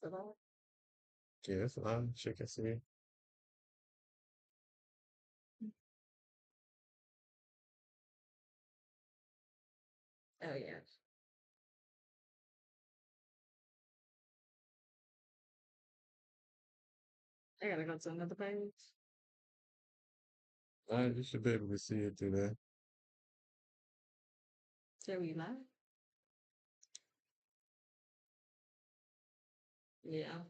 So, Yeah, it's a lot. She can see. oh yeah, I gotta go to another page. You should be able to see it through that. Shall we live? Yeah.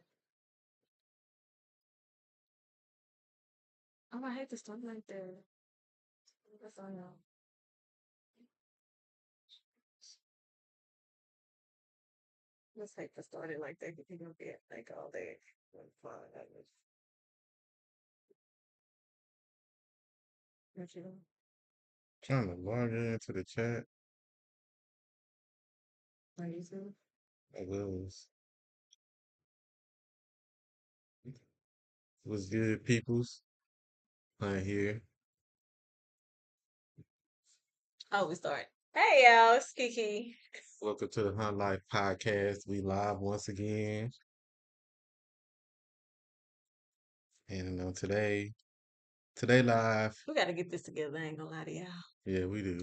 Oh, I hate to start like that. That's all y'all. Let's hate to start it like that because you're gonna get like all day. Fine. What you doing? Trying to log into the chat. Are you too? It was good, peoples. Right here. Oh, we start. Hey y'all, it's Kiki. Welcome to the Hunt Life Podcast. We live once again. And today live. We gotta get this together. I ain't gonna lie to y'all. Yeah, we do.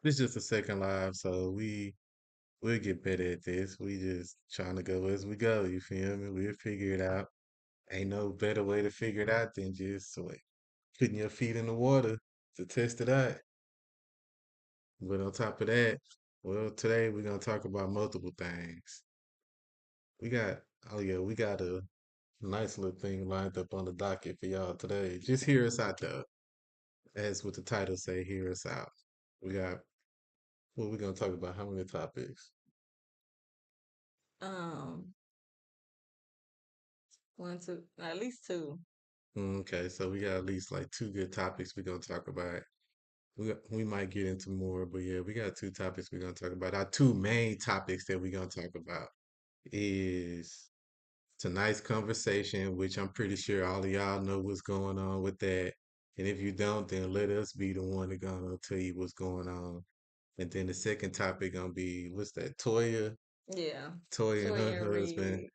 This is just a second live, so we'll get better at this. We just trying to go as we go. You feel me? We'll figure it out. Ain't no better way to figure it out than just like putting your feet in the water to test it out. But on top of that, well, today we're gonna talk about multiple things. We got, oh yeah, we got a nice little thing lined up on the docket for y'all today. Just hear us out though, as what the title say, hear us out. We got what we gonna talk about. How many topics? Um, one, two, at least two. Okay, so we got at least like two good topics we're gonna talk about. We might get into more, but yeah, we got two topics we're gonna talk about. Our two main topics that we're gonna talk about is tonight's conversation, which I'm pretty sure all of y'all know what's going on with that. And if you don't, then let us be the one that gonna tell you what's going on. And then the second topic gonna be what's that? Yeah. Toya and her Toya and husband, Red.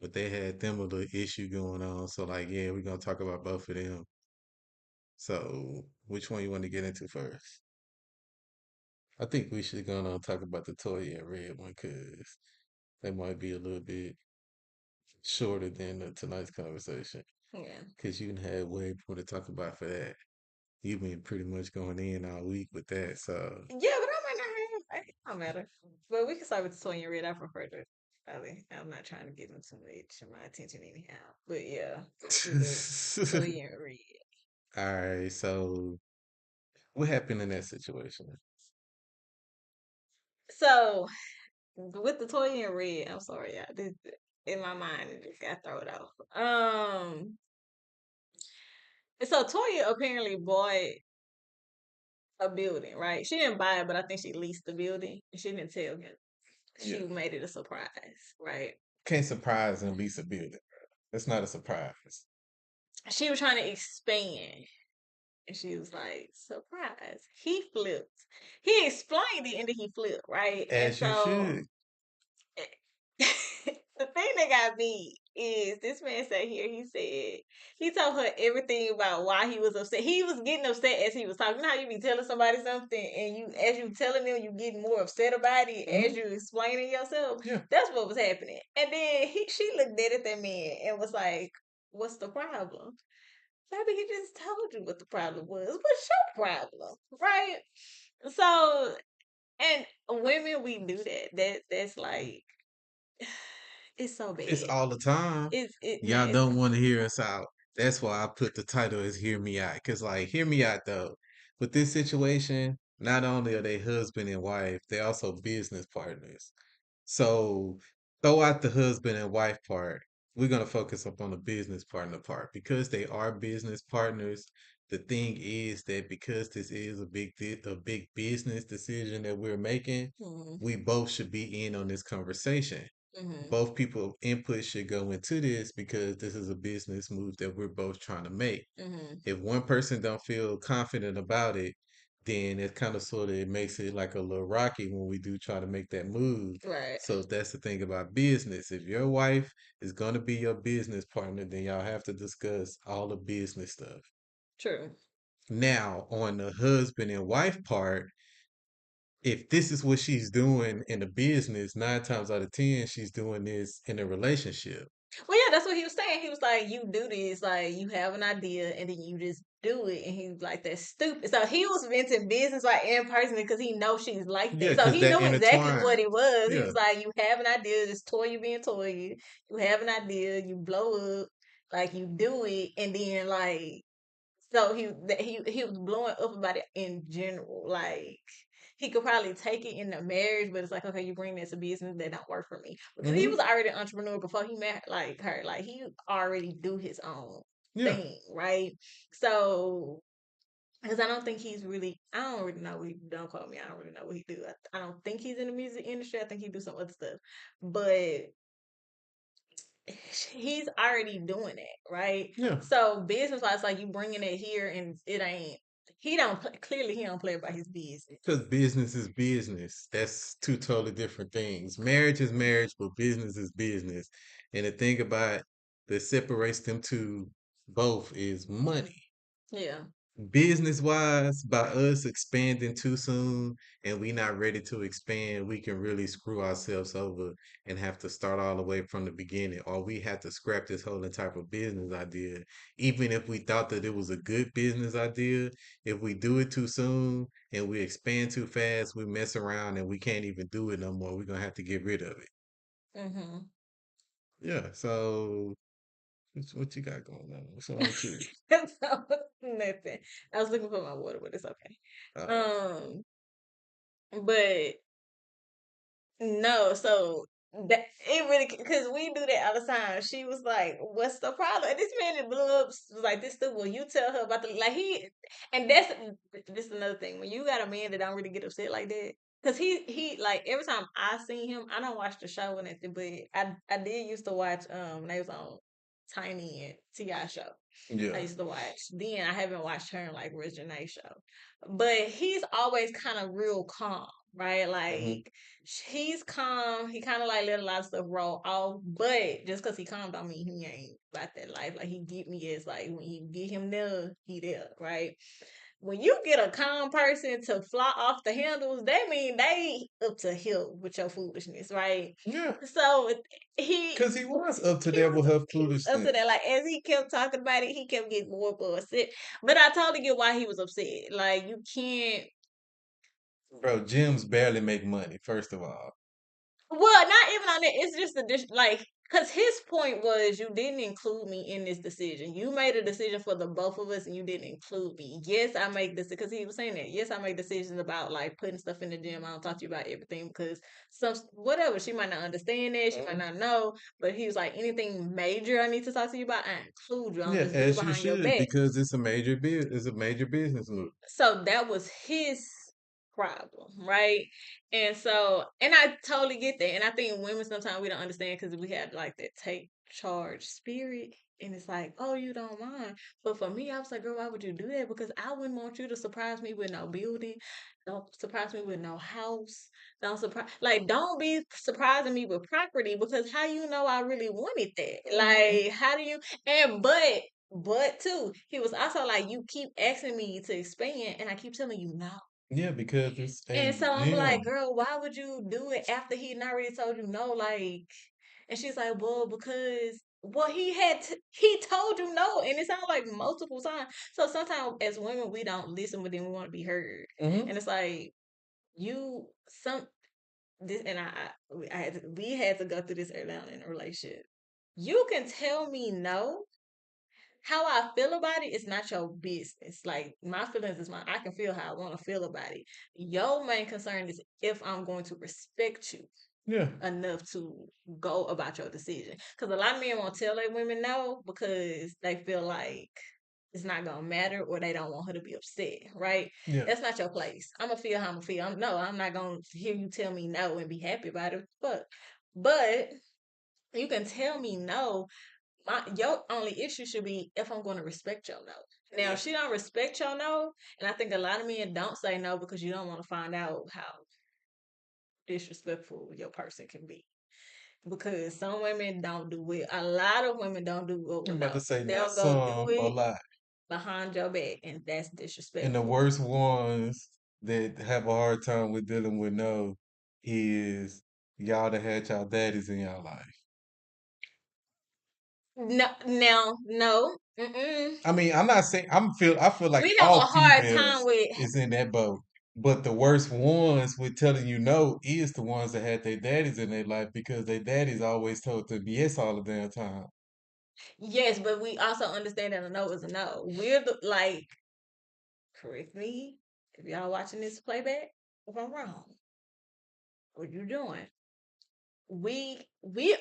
but they had them a little issue going on. So like, yeah, we're gonna talk about both of them. So which one you want to get into first? I think we should go on and talk about the Toya and Red one because they might be a little bit shorter than tonight's conversation. Yeah. Because you can have way more to talk about for that. You've been pretty much going in all week with that. So, Yeah, but I might not have. It don't matter. But we can start with Toya and Red. I prefer to. I'm not trying to give them too much of my attention anyhow. But yeah, we do. Toya and Red. all right. So, what happened in that situation? So with the Toya and Red, I'm sorry, y'all. This, in my mind, it just got thrown off. So Toya apparently bought a building, right? She didn't buy it, but I think she leased the building. She didn't tell him. Yeah. She made it a surprise, right? Can't surprise and lease a building. That's not a surprise. She was trying to expand. And she was like, surprise. He flipped. He explained it and then he flipped, right? And As you so should. the thing that got me is this man said here, he said, he told her everything about why he was upset. He was getting upset as he was talking. You know how you be telling somebody something and you, as you telling them, you getting more upset about it Hmm. as you explaining yourself. Yeah. That's what was happening. And then she looked dead at that man and was like, what's the problem? Baby, he just told you what the problem was. What's your problem? Right? So, and women, we do that. That's like, it's so It's bad. all the time. It's it Y'all man. It's, don't want to hear us out. That's why I put the title as Hear Me Out. Because, like, hear me out, though. With this situation, not only are they husband and wife, they're also business partners. So throw out the husband and wife part. We're gonna focus up on the business partner part because they are business partners. The thing is that because this is a big business decision that we're making, mm-hmm, we both should be in on this conversation. mm-hmm, Both people input should go into this because this is a business move that we're both trying to make. mm-hmm, If one person don't feel confident about it, then it kind of sort of it makes it like a little rocky when we do try to make that move. Right. So that's the thing about business. If your wife is going to be your business partner, then y'all have to discuss all the business stuff. True. Now, on the husband and wife part, if this is what she's doing in the business, 9 times out of 10, she's doing this in a relationship. Well, yeah, that's what he was saying. He was like, "You do this, like you have an idea, and then you just do it." And he was like, "That's stupid." So he was venting business like in person because he knows she's like Yeah, that. So because he that knew exactly intertwine. what it was. He Yeah. was like, "You have an idea, this toy you being toy. You have an idea, you blow up, like you do it, and then like." So he was blowing up about it in general. Like he could probably take it in the marriage, but it's like, okay, you bring this to business that don't work for me. Because he Hmm. was already an entrepreneur before he met like her. Like he already do his own Yeah. thing, right? So because I don't really know what he don't quote me. I don't really know what he do. I don't think he's in the music industry. I think he do some other stuff. But he's already doing it, right? Yeah. So business wise, like you bringing it here, and it ain't. He don't clearly he don't play about his business. Because business is business. That's two totally different things. Marriage is marriage, but business is business. And the thing about that separates them two both is money. Yeah. Business wise, by us expanding too soon and we not ready to expand, we can really screw ourselves over and have to start all the way from the beginning, or we have to scrap this whole entire business idea. Even if we thought that it was a good business idea, if we do it too soon and we expand too fast, we mess around and we can't even do it no more. We're gonna have to get rid of it. Mhm. Yeah, so what you got going on? What's wrong with you? So nothing. I was looking for my water, but it's okay. Uh, Um, but no, so that it really because we do that all the time. She was like, "What's the problem?" And this man that blew up was like, "This stuff." Well, you tell her about the like he, and that's this is another thing when you got a man that don't really get upset like that. Cause he like every time I see him, I don't watch the show or anything, but I did used to watch when they was on Tiny and Ti show. I yeah. used to watch. Then I haven't watched her in like Reginae show, but he's always kind of real calm, right? Hmm. Like he's calm. He kind of like let a lot of stuff roll off, but just because he calm don't mean he ain't about that life. Like he get me as like when you get him there, he there, right? When you get a calm person to fly off the handles, they mean they up to hill with your foolishness, right? Yeah. So he Because he was up to he that was with her he was up to that. foolishness. Like as he kept talking about it, he kept getting more and more upset. But I totally get why he was upset. Like you can't. Bro, gyms barely make money, first of all. Well, not even on that. It's just like because his point was you didn't include me in this decision. You made a decision for the both of us, and you didn't include me. Yes, I make this because he was saying that. Yes, I make decisions about like putting stuff in the gym. I don't talk to you about everything because some whatever she might not understand it. She might Mhm. not know. But he was like anything major I need to talk to you about. I include you. I don't Yeah, just do it as you behind your should, back. because it's a major business move. So that was his problem, right? And so, and I totally get that. And I think women sometimes we don't understand because we have like that take charge spirit. And it's like, oh, you don't mind. But for me, I was like, girl, why would you do that? Because I wouldn't want you to surprise me with no building. Don't surprise me with no house. Don't be surprising me with property because how you know I really wanted that? Mhm. Like, how do you, but too, he was also like, you keep asking me to expand, and I keep telling you no. Yeah, because it's a And so I'm like, gym. girl, why would you do it after he had already told you no? Like, and she's like, well, because he told you no, and it sounds like multiple times. So sometimes as women, we don't listen, but then we want to be heard, Hmm. and it's like you some this, and I had to, we had to go through this early on in a relationship. You can tell me no, how I feel about it is not your business. Like my feelings is I can feel how I want to feel about it. Your main concern is if I'm going to respect you Yeah. enough to go about your decision. Because a lot of men won't tell their women no because they feel like it's not gonna matter or they don't want her to be upset, right? Yeah. That's not your place. I'm gonna feel how I'm gonna feel. No, I'm not gonna hear you tell me no and be happy about it. But you can tell me no, your only issue should be if I'm going to respect your no. Now, if she don't respect your no, and I think a lot of men don't say no because you don't want to find out how disrespectful your person can be. Because some women don't do it. A lot of women don't do it I'm with about to no. say not They'll go do some, a it lot. behind your back, and that's And the disrespectful. worst ones that have a hard time with dealing with no is y'all that had y'all daddies in y'all life. No, now, no. Mm-mm. I mean, I feel like We have a all hard time females with. is in that boat. But the worst ones with telling you no is the ones that had their daddies in their life because their daddies always told them yes all the damn time. Yes, but we also understand that a no is a no. We're the like, correct me if y'all watching this playback if I'm wrong. What you doing? We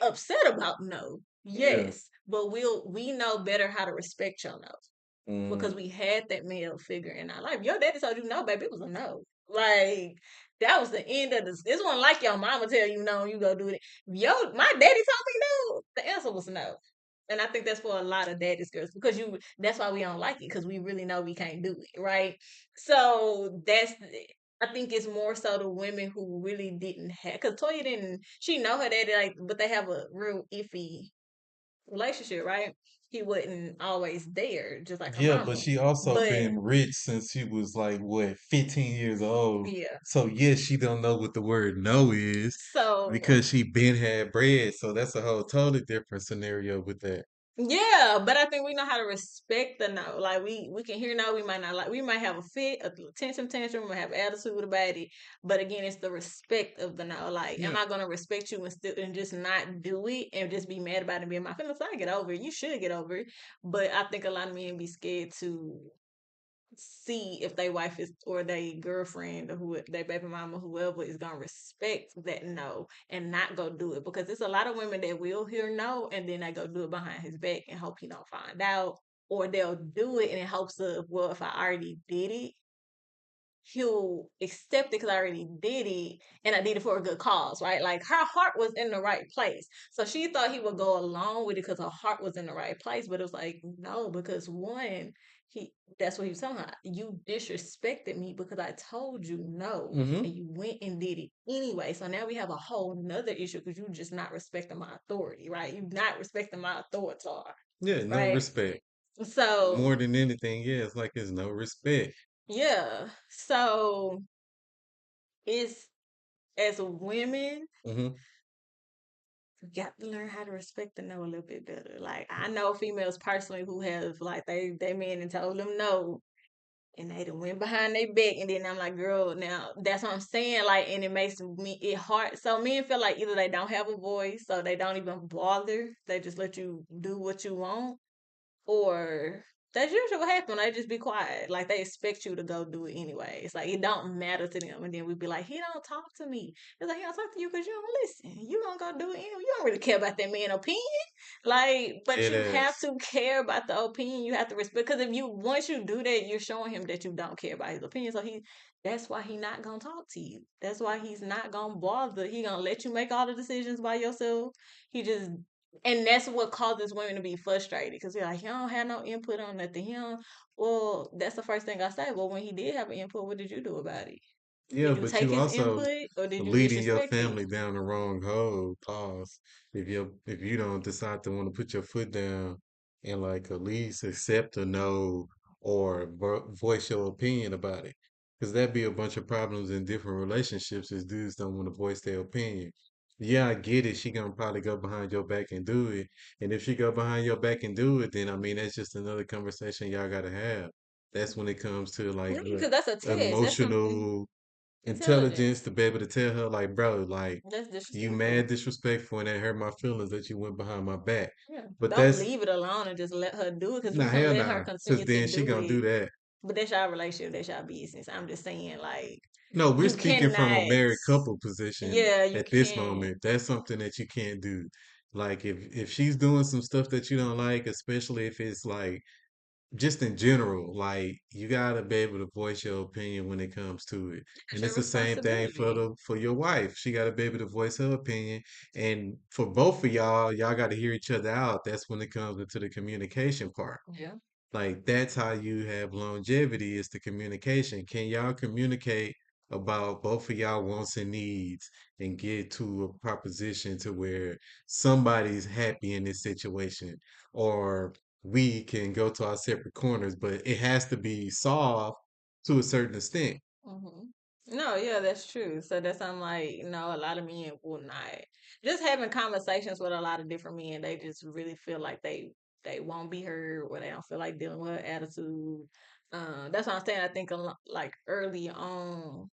upset about no, Yeah. yes, but we know better how to respect your no because Mm. we had that male figure in our life. Your daddy told you no, baby, it was a no. Like that was the end of this. This wasn't like your mama tell you no, you go do it. My daddy told me no. The answer was no. And I think that's for a lot of daddy's girls because that's why we don't like it because we really know we can't do it, right? So I think it's more so the women who really didn't have because Toya didn't she know her daddy like but they have a real iffy relationship, right? He wasn't always there, just like her Yeah, but mama. she also But been rich since she was like what, 15 years old. yeah, So yes, she don't know what the word no is so because she been had bread. So that's a whole totally different scenario with that. yeah, but I think we know how to respect the no. Like we can hear no, we might not like we might have a fit, a tantrum, we might have attitude about it. But again, it's the respect of the no. Like, am Yeah. I gonna respect you and still and just not do it and just be mad about it and be in my feelings? I get over it. You should get over it. But I think a lot of men be scared to see if they wife is or they girlfriend or who their baby mama whoever is gonna respect that no and not go do it because there's a lot of women that will hear no and then they go do it behind his back and hope he don't find out or they'll do it in hopes of well if I already did it he'll accept it because I already did it and I did it for a good cause, right? Like her heart was in the right place. So she thought he would go along with it because her heart was in the right place. But it was like, no, because one, he that's what he was telling her. You disrespected me because I told you no. Hmm. And you went and did it anyway. So now we have a whole nother issue because you just not respecting my authority, right? You not respecting my authority, Yeah, no right? respect. So More than anything, yeah, it's like it's no respect. yeah. So it's as women, Hmm. you got to learn how to respect the no a little bit better. Like I know females personally who have like they men and told them no, and they done went behind their back, and then I'm like, girl, now that's what I'm saying. Like, and it makes me it hard. So men feel like either they don't have a voice, so they don't even bother. They just let you do what you want, or that's usually what happens. They just be quiet. Like they expect you to go do it anyway. It's like it don't matter to them. And then we be like, he don't talk to me. It's like he don't talk to you because you don't listen. You don't go do it anyway. You don't really care about that man's opinion. Like, but Dead you have ass. to care about the opinion. You have to respect because if you once you do that, you're showing him that you don't care about his opinion. So that's why he not gonna talk to you. That's why he's not gonna bother. He gonna let you make all the decisions by yourself. He just and that's what causes women to be frustrated because they're like, he don't have no input on nothing. He don't. Well, that's the first thing I say. Well, when he did have an input, what did you do about it? Yeah, Did you but take you his also input or did you leading your disrespect it? family down the wrong hole. Pause. If you don't decide to want to put your foot down and like at least accept a no or voice your opinion about it, because that'd be a bunch of problems in different relationships. Is dudes don't want to voice their opinion. Yeah, I get it. She gonna probably go behind your back and do it. And if she go behind your back and do it, then I mean that's just another conversation y'all gotta have. That's when it comes to like No, the because that's a test. That's something emotional intelligence to intelligence. be able to tell her like, bro, like That's you disrespectful. mad disrespectful and that hurt my feelings that you went behind my back. Yeah. But Don't that's leave it alone and just let her do it because if nah, you can hell let her nah, because continue to then she do gonna it, do that. but that's your relationship, that's your business. I'm just saying, like, No, we're you speaking from a cannot, married couple position yeah, you at this can't. moment. That's something that you can't do. Like if she's doing some stuff that you don't like, especially if it's like just in general, like you gotta be able to voice your opinion when it comes to it. That's And your it's the same thing for responsibility. for your wife. She gotta be able to voice her opinion. And for both of y'all, y'all gotta hear each other out. That's when it comes into the communication part. Yeah. Like that's how you have longevity is the communication. Can y'all communicate about both of y'all wants and needs and get to a proposition to where somebody's happy in this situation, or we can go to our separate corners, but it has to be solved to a certain extent. Hmm. No, yeah, that's true. So that's I'm like, a lot of men will not. Just having conversations with a lot of different men, they just really feel like they won't be heard, or they don't feel like dealing with attitude. That's what I'm saying. I think like early on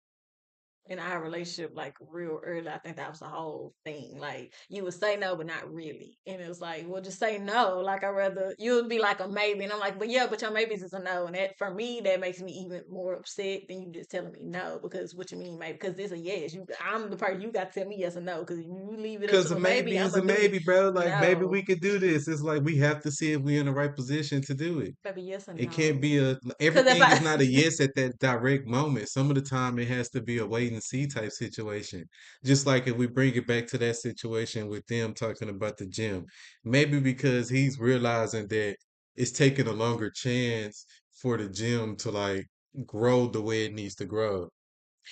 in our relationship, like real early, I think that was the whole thing. Like you would say no, but not really. And it was like, well, just say no. Like I rather you would be like a maybe, and I'm like, but yeah, but your maybes is a no, and that for me that makes me even more upset than you just telling me no. Because what you mean maybe? Because it's a yes. I'm the person you got to tell me yes or no. Because you leave it up Because to a a maybe, maybe I'm is a gonna do it. maybe, bro. Like maybe No, we could do this. It's like we have to see if we're in the right position to do it. baby, yes or It can't no. be Because if everything I is not a yes at that direct moment. Some of the time it has to be a wait and see type situation. Just like if we bring it back to that situation with them talking about the gym, maybe because he's realizing that it's taking a longer chance for the gym to like grow the way it needs to grow.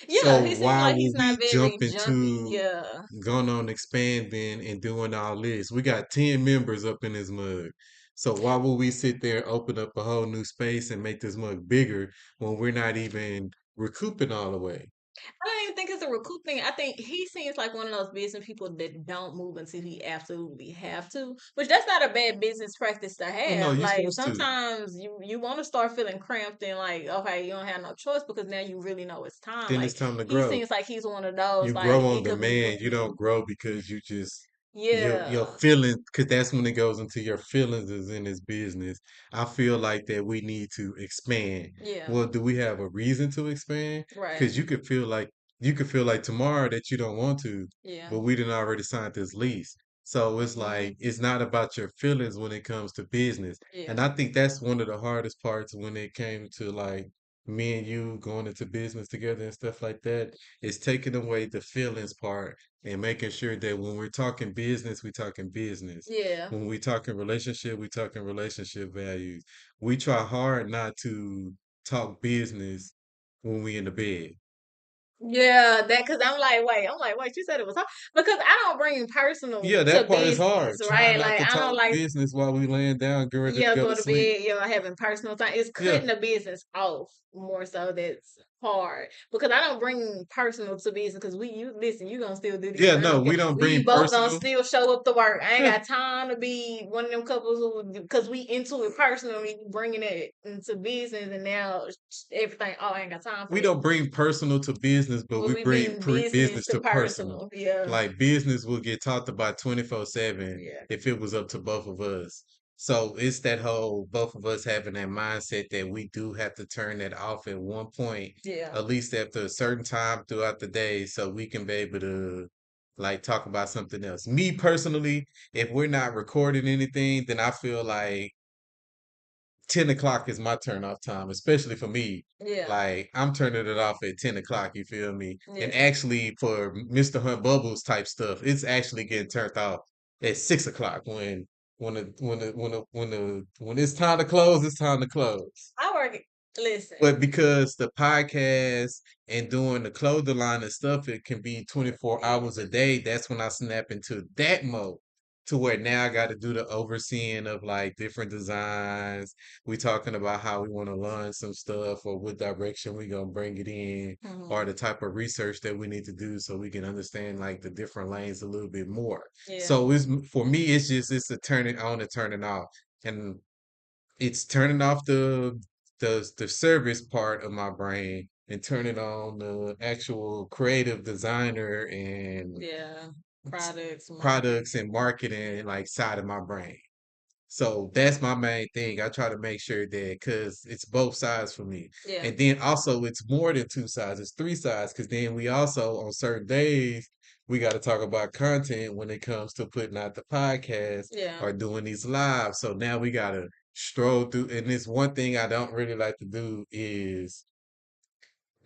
So yeah, he seems why like would he's not we jump very jumpy. into Yeah. going on expanding and doing all this? We got 10 members up in this mug. So why would we sit there and open up a whole new space and make this mug bigger when we're not even recouping all the way? I don't even think it's a recoup thing. I think he seems like one of those business people that don't move until he absolutely have to, which that's not a bad business practice to Oh no, have. you're Like supposed to. sometimes you want to start feeling cramped and like, okay, you don't have no choice because now you really know it's time. Then Like it's time to he grow. seems like he's one of those, You like grow on it could be demand. You boom. don't grow because you just your Yeah. feelings, because that's when it goes into your feelings is in this business. I feel like that we need to expand. Yeah. Well, do we have a reason to expand? Right. Because you could feel like tomorrow that you don't want to, Yeah. but we didn't already signed this lease. So it's Hmm. like it's not about your feelings when it comes to business. And Yeah. I think that's one of the hardest parts when it came to like me and you going into business together and stuff like that, is taking away the feelings part and making sure that when we're talking business, we talking business. Yeah. When we talking relationship, we talking relationship values. We try hard not to talk business when we in the bed. Yeah, that because I'm like, wait, you said it was hard because I don't bring personal Yeah, to that part is business, hard. Trying right? not Like to I don't talk like business while we laying down, getting ready to yeah, go go to to sleep. bed, having personal time. It's Yeah. cutting the business off more so that's hard because I don't bring personal to business because you listen, you gonna still do this. Yeah, I no, don't care. we don't We bring both gonna personal. still show up to work. I ain't Yeah. got time to be one of them couples who because we into it personally, bringing it into business, and now everything. Oh, I ain't got time for We that. don't bring personal to business, but But we we bring bring business business to to personal. personal. Yeah, Like business will get talked about 24/7 yeah, if it was up to both of us. So it's that whole both of us having that mindset that we do have to turn that off at one point, yeah, at least after a certain time throughout the day, so we can be able to like talk about something else. Me personally, if we're not recording anything, then I feel like 10 o'clock is my turn off time, especially for me. yeah, Like I'm turning it off at 10 o'clock, you feel me? And yeah. actually for Mr. Hunt Bubbles type stuff, it's actually getting turned off at 6 o'clock when it's time to close, it's time to close. I work. Listen. But because the podcast and doing the clothing line and stuff, it can be 24 hours a day. That's when I snap into that mode to where now I got to do the overseeing of like different designs. We talking about how we want to launch some stuff or what direction we gonna bring it in or Mhm. the type of research that we need to do so we can understand like the different lanes a little bit more. Yeah, So it's for me, it's a turn it on and turn it off. And it's turning off the service part of my brain and turning on the actual creative designer and yeah. Products, products marketing. and marketing like side of my brain. So that's my main thing. I try to make sure that because it's both sides for me. Yeah, And then also it's more than two sides, it's three sides. Because then we also on certain days we got to talk about content when it comes to putting out the podcast yeah, or doing these lives. So now we got to stroll through. And this one thing I don't really like to do is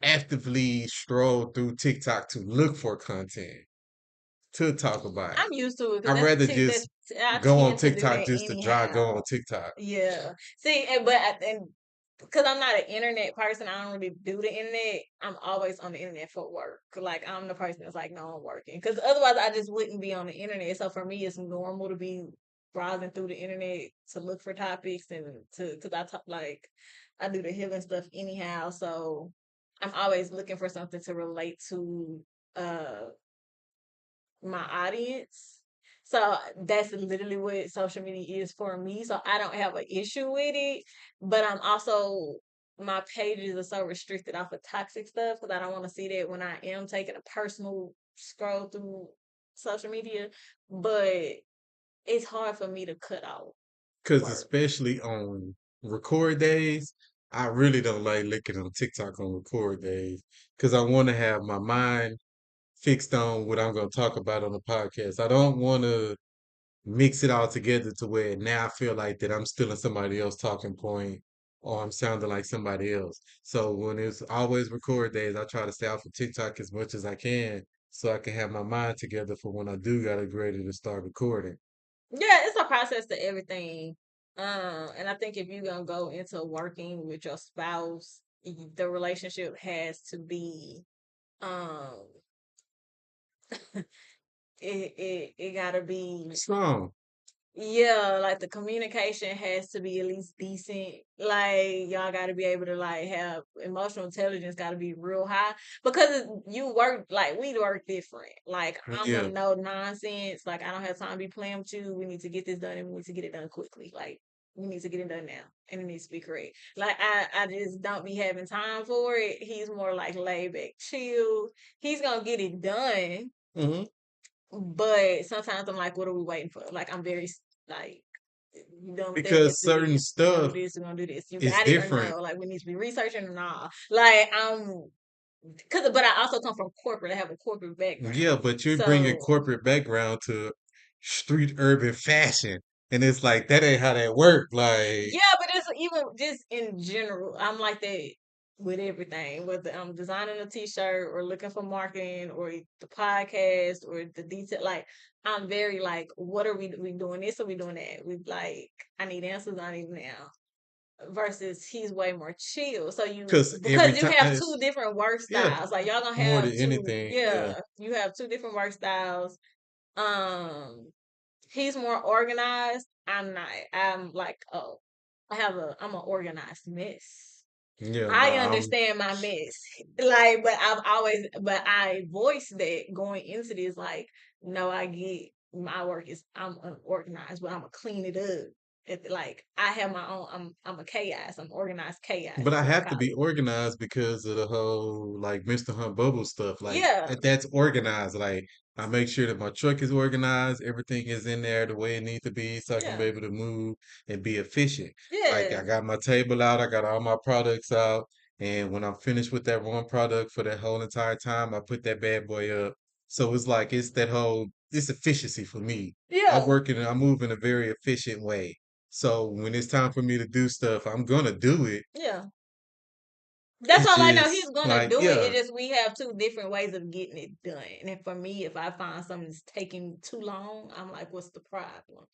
actively stroll through TikTok to look for content. to talk about it. I'm used to it because I'd rather just I go on tend to do TikTok that just to go on anyhow. TikTok. Yeah. See, and because I'm not an internet person, I don't really do the internet. I'm always on the internet for work. Like I'm the person that's like, no, I'm working. Because otherwise, I just wouldn't be on the internet. So for me, it's normal to be browsing through the internet to look for topics and to because I talk like I do the healing stuff anyhow. So I'm always looking for something to relate to uh my audience. So that's literally what social media is for me. So I don't have an issue with it, but I'm also my pages are so restricted off of toxic stuff because I don't want to see that when I am taking a personal scroll through social media. But it's hard for me to cut out Because work. especially on record days, I really don't like looking on TikTok on record days because I want to have my mind fixed on what I'm going to talk about on the podcast. I don't want to mix it all together to where now I feel like that I'm stealing somebody else's talking point or I'm sounding like somebody else. So when it's always record days, I try to stay off of TikTok as much as I can so I can have my mind together for when I do got to get ready to start recording. Yeah, it's a process to everything. And I think if you're gonna go into working with your spouse, the relationship has to be um it gotta be Strong. yeah, like the communication has to be at least decent. Like y'all gotta be able to like have emotional intelligence gotta be real high because you work like we work different. Like I'm a Yeah. no nonsense. Like I don't have time to be playing with you. We need to get this done and we need to get it done quickly. Like we need to get it done now and it needs to be correct. Like I just don't be having time for it. He's more like laid back, chill. He's gonna get it done, Hmm. but sometimes I'm like, what are we waiting for? Like I'm very like, you done with that? Because Let's do certain this. We're gonna stuff do this. We're gonna do this. You is got it or different. no? Like we need to be researching or not? Like cause but I also come from corporate. I have a corporate Yeah, background, but you're bringing so corporate background to street urban fashion. And it's like, that ain't how that work. Like, yeah. But it's even just in general, I'm like that with everything. Whether I'm designing a T-shirt or looking for marketing or the podcast or the detail, like I'm very like, what are we doing this or we doing that? We like, I need answers on it now versus he's way more chill. So you because every because you time, have two different work yeah, styles. Like y'all gonna more have than two, anything, yeah. yeah, you have two different work styles. Um he's more organized. I'm not. I'm like, oh, I'm an organized mess. Yeah, no, I understand my mess. Like, but I voiced that going into this, like, no, I get my work is, I'm unorganized, but I'm gonna clean it up. Like, I have my own, I'm a chaos, I'm organized chaos, but is I what I have to call be it. organized because of the whole like Mr. Hunt Bubble stuff. Like Yeah, that's organized. Like I make sure that my truck is organized, everything is in there the way it needs to be, so I can be yeah, able to move and be efficient. Like I yeah, got my table out, I got all my products out, and when I'm finished with that one product for that whole entire time, I put that bad boy up. So it's like it's that whole it's efficiency for me. yeah, I move in a very efficient way. So when it's time for me to do stuff, I'm gonna do it. yeah. That's It's all I know. He's just gonna like, do it. yeah, It's just we have two different ways of getting it done. And for me, if I find something's taking too long, I'm like, what's the problem?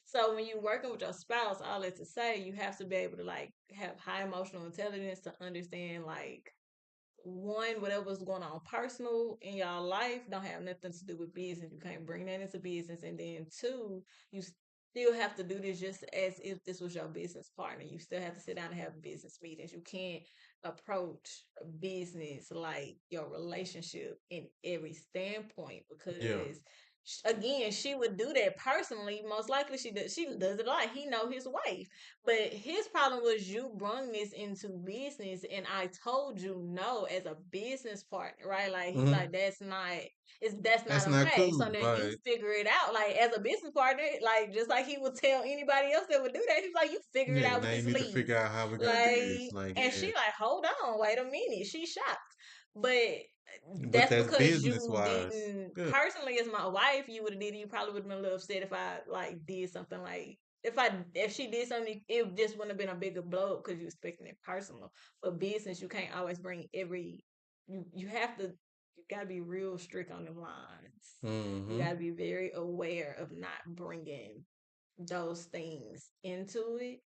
So when you're working with your spouse, all that to say, you have to be able to like have high emotional intelligence to understand like one, whatever's going on personal in y'all life don't have nothing to do with business. You can't bring that into business. And then two, you still have to do this just as if this was your business partner. You still have to sit down and have business meetings. You can't approach business like your relationship in every standpoint yeah. because again she would do that personally. Most likely she does it like he know his wife, but his problem was you brung this into business, and I told you no as a business partner, right? Like he's Hmm. like, that's not That's not okay. So cool. then you Like, figure it out, like as a business partner, like just like he would tell anybody else that would do that. He's like, you figure it yeah, out with now you this need to lease, figure out how we're gonna do this. like, Like, and yeah. she like, hold on, wait a minute, she's shocked, but But that's that's because business you wise. didn't Good. personally as my wife you would have did it. You probably would have been a little upset if I like did something like if she did something, it just wouldn't have been a bigger blow up because you expecting it personal. For business, you can't always bring every you have to. You gotta be real strict on them lines. You Mm-hmm. gotta be very aware of not bringing those things into it.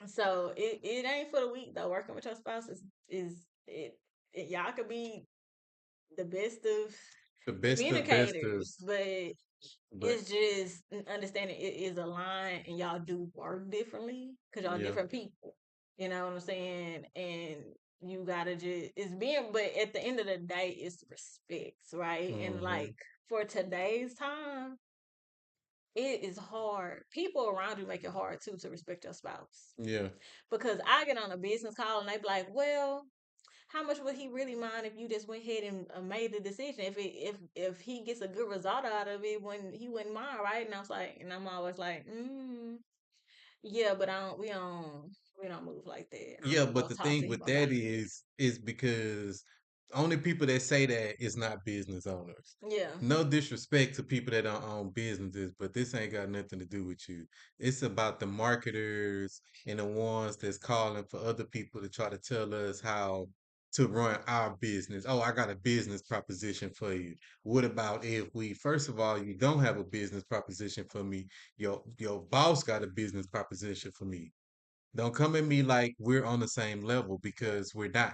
So it ain't for the weak though. Working with your spouse is y'all could be the best of The best of communicators, besters, but but it's just understanding it is a line and y'all do work differently because y'all yeah, different people. You know what I'm saying? And you gotta just it's being but at the end of the day it's respect, right? And mm-hmm. like for today's time, it is hard. People around you make it hard too to respect your spouse. Yeah, Because I get on a business call and they be like, well, how much would he really mind if you just went ahead and made the decision? If he gets a good result out of it, when he wouldn't mind, right? And I was like, and I'm always like, yeah, but I don't, we don't move like that. I'm yeah. gonna But go the talk to thing him with about that it. is because only people that say that is not business owners. Yeah, No disrespect to people that don't own businesses, but this ain't got nothing to do with you. It's about the marketers and the ones that's calling for other people to try to tell us how to run our business. Oh, I got a business proposition for you. What about if we, first of all, you don't have a business proposition for me? Your boss got a business proposition for me. Don't come at me like we're on the same level because we're not.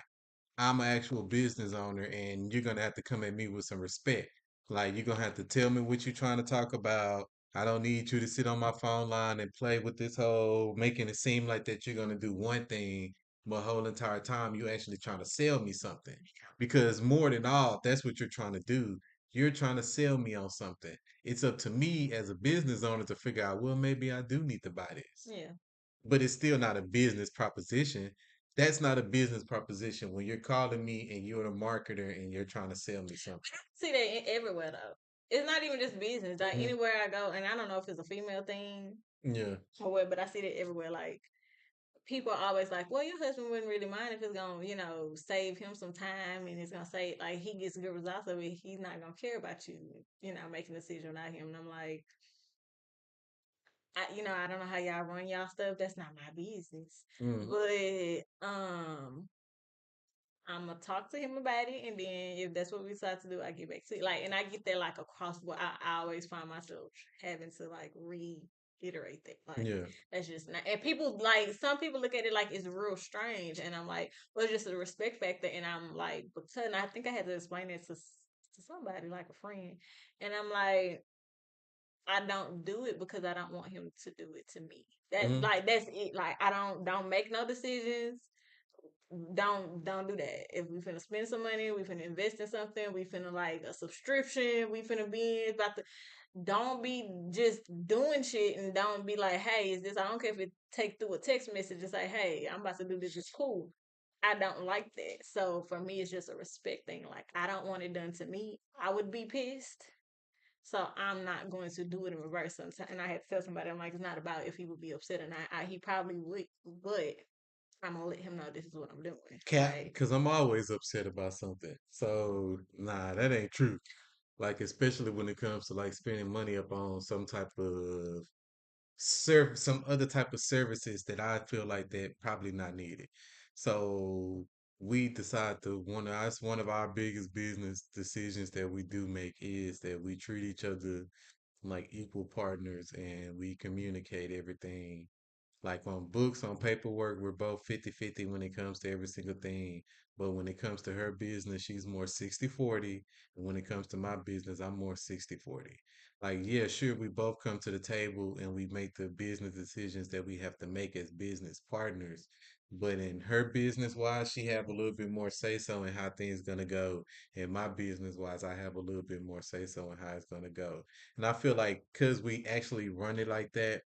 I'm an actual business owner and you're gonna have to come at me with some respect. Like you're gonna have to tell me what you're trying to talk about. I don't need you to sit on my phone line and play with this whole making it seem like that you're gonna do one thing, but whole entire time you actually trying to sell me something. Because more than all, that's what you're trying to do. You're trying to sell me on something. It's up to me as a business owner to figure out, well, maybe I do need to buy this, yeah. but it's still not a business proposition. That's not a business proposition when you're calling me and you're a marketer and you're trying to sell me something. See that everywhere though. It's not even just business. Like Mm, anywhere I go, and I don't know if it's a female thing yeah, or what, but I see that everywhere. Like people are always like, well, your husband wouldn't really mind if it's gonna, save him some time and it's gonna say like he gets good results of it. He's not gonna care about you, making a decision without him. And I'm like, I don't know how y'all run y'all stuff. That's not my business. mm, But I'm gonna talk to him about it, and then if that's what we decide to do, I get back to it. Like, and I get that like across the board. I always find myself having to like reiterate that. Like, yeah, that's just not. And people like some people look at it like it's real strange, and I'm like, well, it's just a respect factor. And I'm like, because and I think I had to explain it to somebody like a friend, and I'm like, I don't do it because I don't want him to do it to me. That mm, like that's it. Like I don't make no decisions. Don't do that. If we finna spend some money, we finna invest in something, we finna like a subscription, we finna be about to don't be just doing shit and don't be like, hey, is this I don't care if it take through a text message and say, hey, I'm about to do this, it's cool. I don't like that. So for me it's just a respect thing. Like I don't want it done to me. I would be pissed. So I'm not going to do it in reverse sometimes. And I had to tell somebody, I'm like, it's not about if he would be upset or not. He probably would, but I'm gonna let him know this is what I'm doing. cap, Like, because I'm always upset about something. So nah, that ain't true. Like especially when it comes to like spending money up on some type of some other type of services that I feel like that probably not needed. So we decide to one of our biggest business decisions that we do make is that we treat each other like equal partners and we communicate everything like on books, on paperwork, we're both 50-50 when it comes to every single thing. But when it comes to her business, she's more 60-40. And when it comes to my business, I'm more 60-40. Like, yeah, sure, we both come to the table and we make the business decisions that we have to make as business partners. But in her business wise, she have a little bit more say so in how things gonna go. In my business wise, I have a little bit more say so in how it's gonna go. And I feel like because we actually run it like that,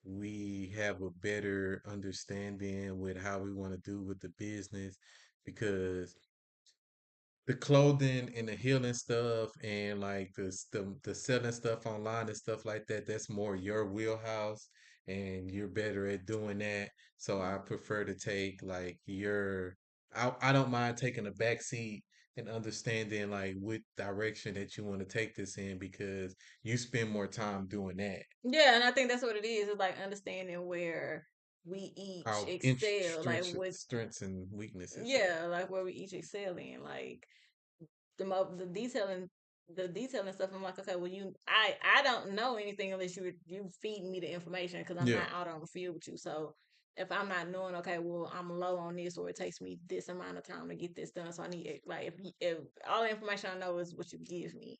we have a better understanding with how we want to do with the business because the clothing and the healing stuff and like the selling stuff online and stuff like that, that's more your wheelhouse and you're better at doing that. So I prefer to take like I don't mind taking a back seat and understanding like what direction that you want to take this in because you spend more time doing that. yeah, and I think that's what it is. It's like understanding where we each Our excel, like what, strengths and weaknesses. Yeah. yeah, like where we each excel in. Like the detailing stuff. I'm like, okay, well, I don't know anything unless you feeding me the information because I'm Yeah. not out on the field with you. So if I'm not knowing, okay, well, I'm low on this, or it takes me this amount of time to get this done, so I need it. Like if all the information I know is what you give me,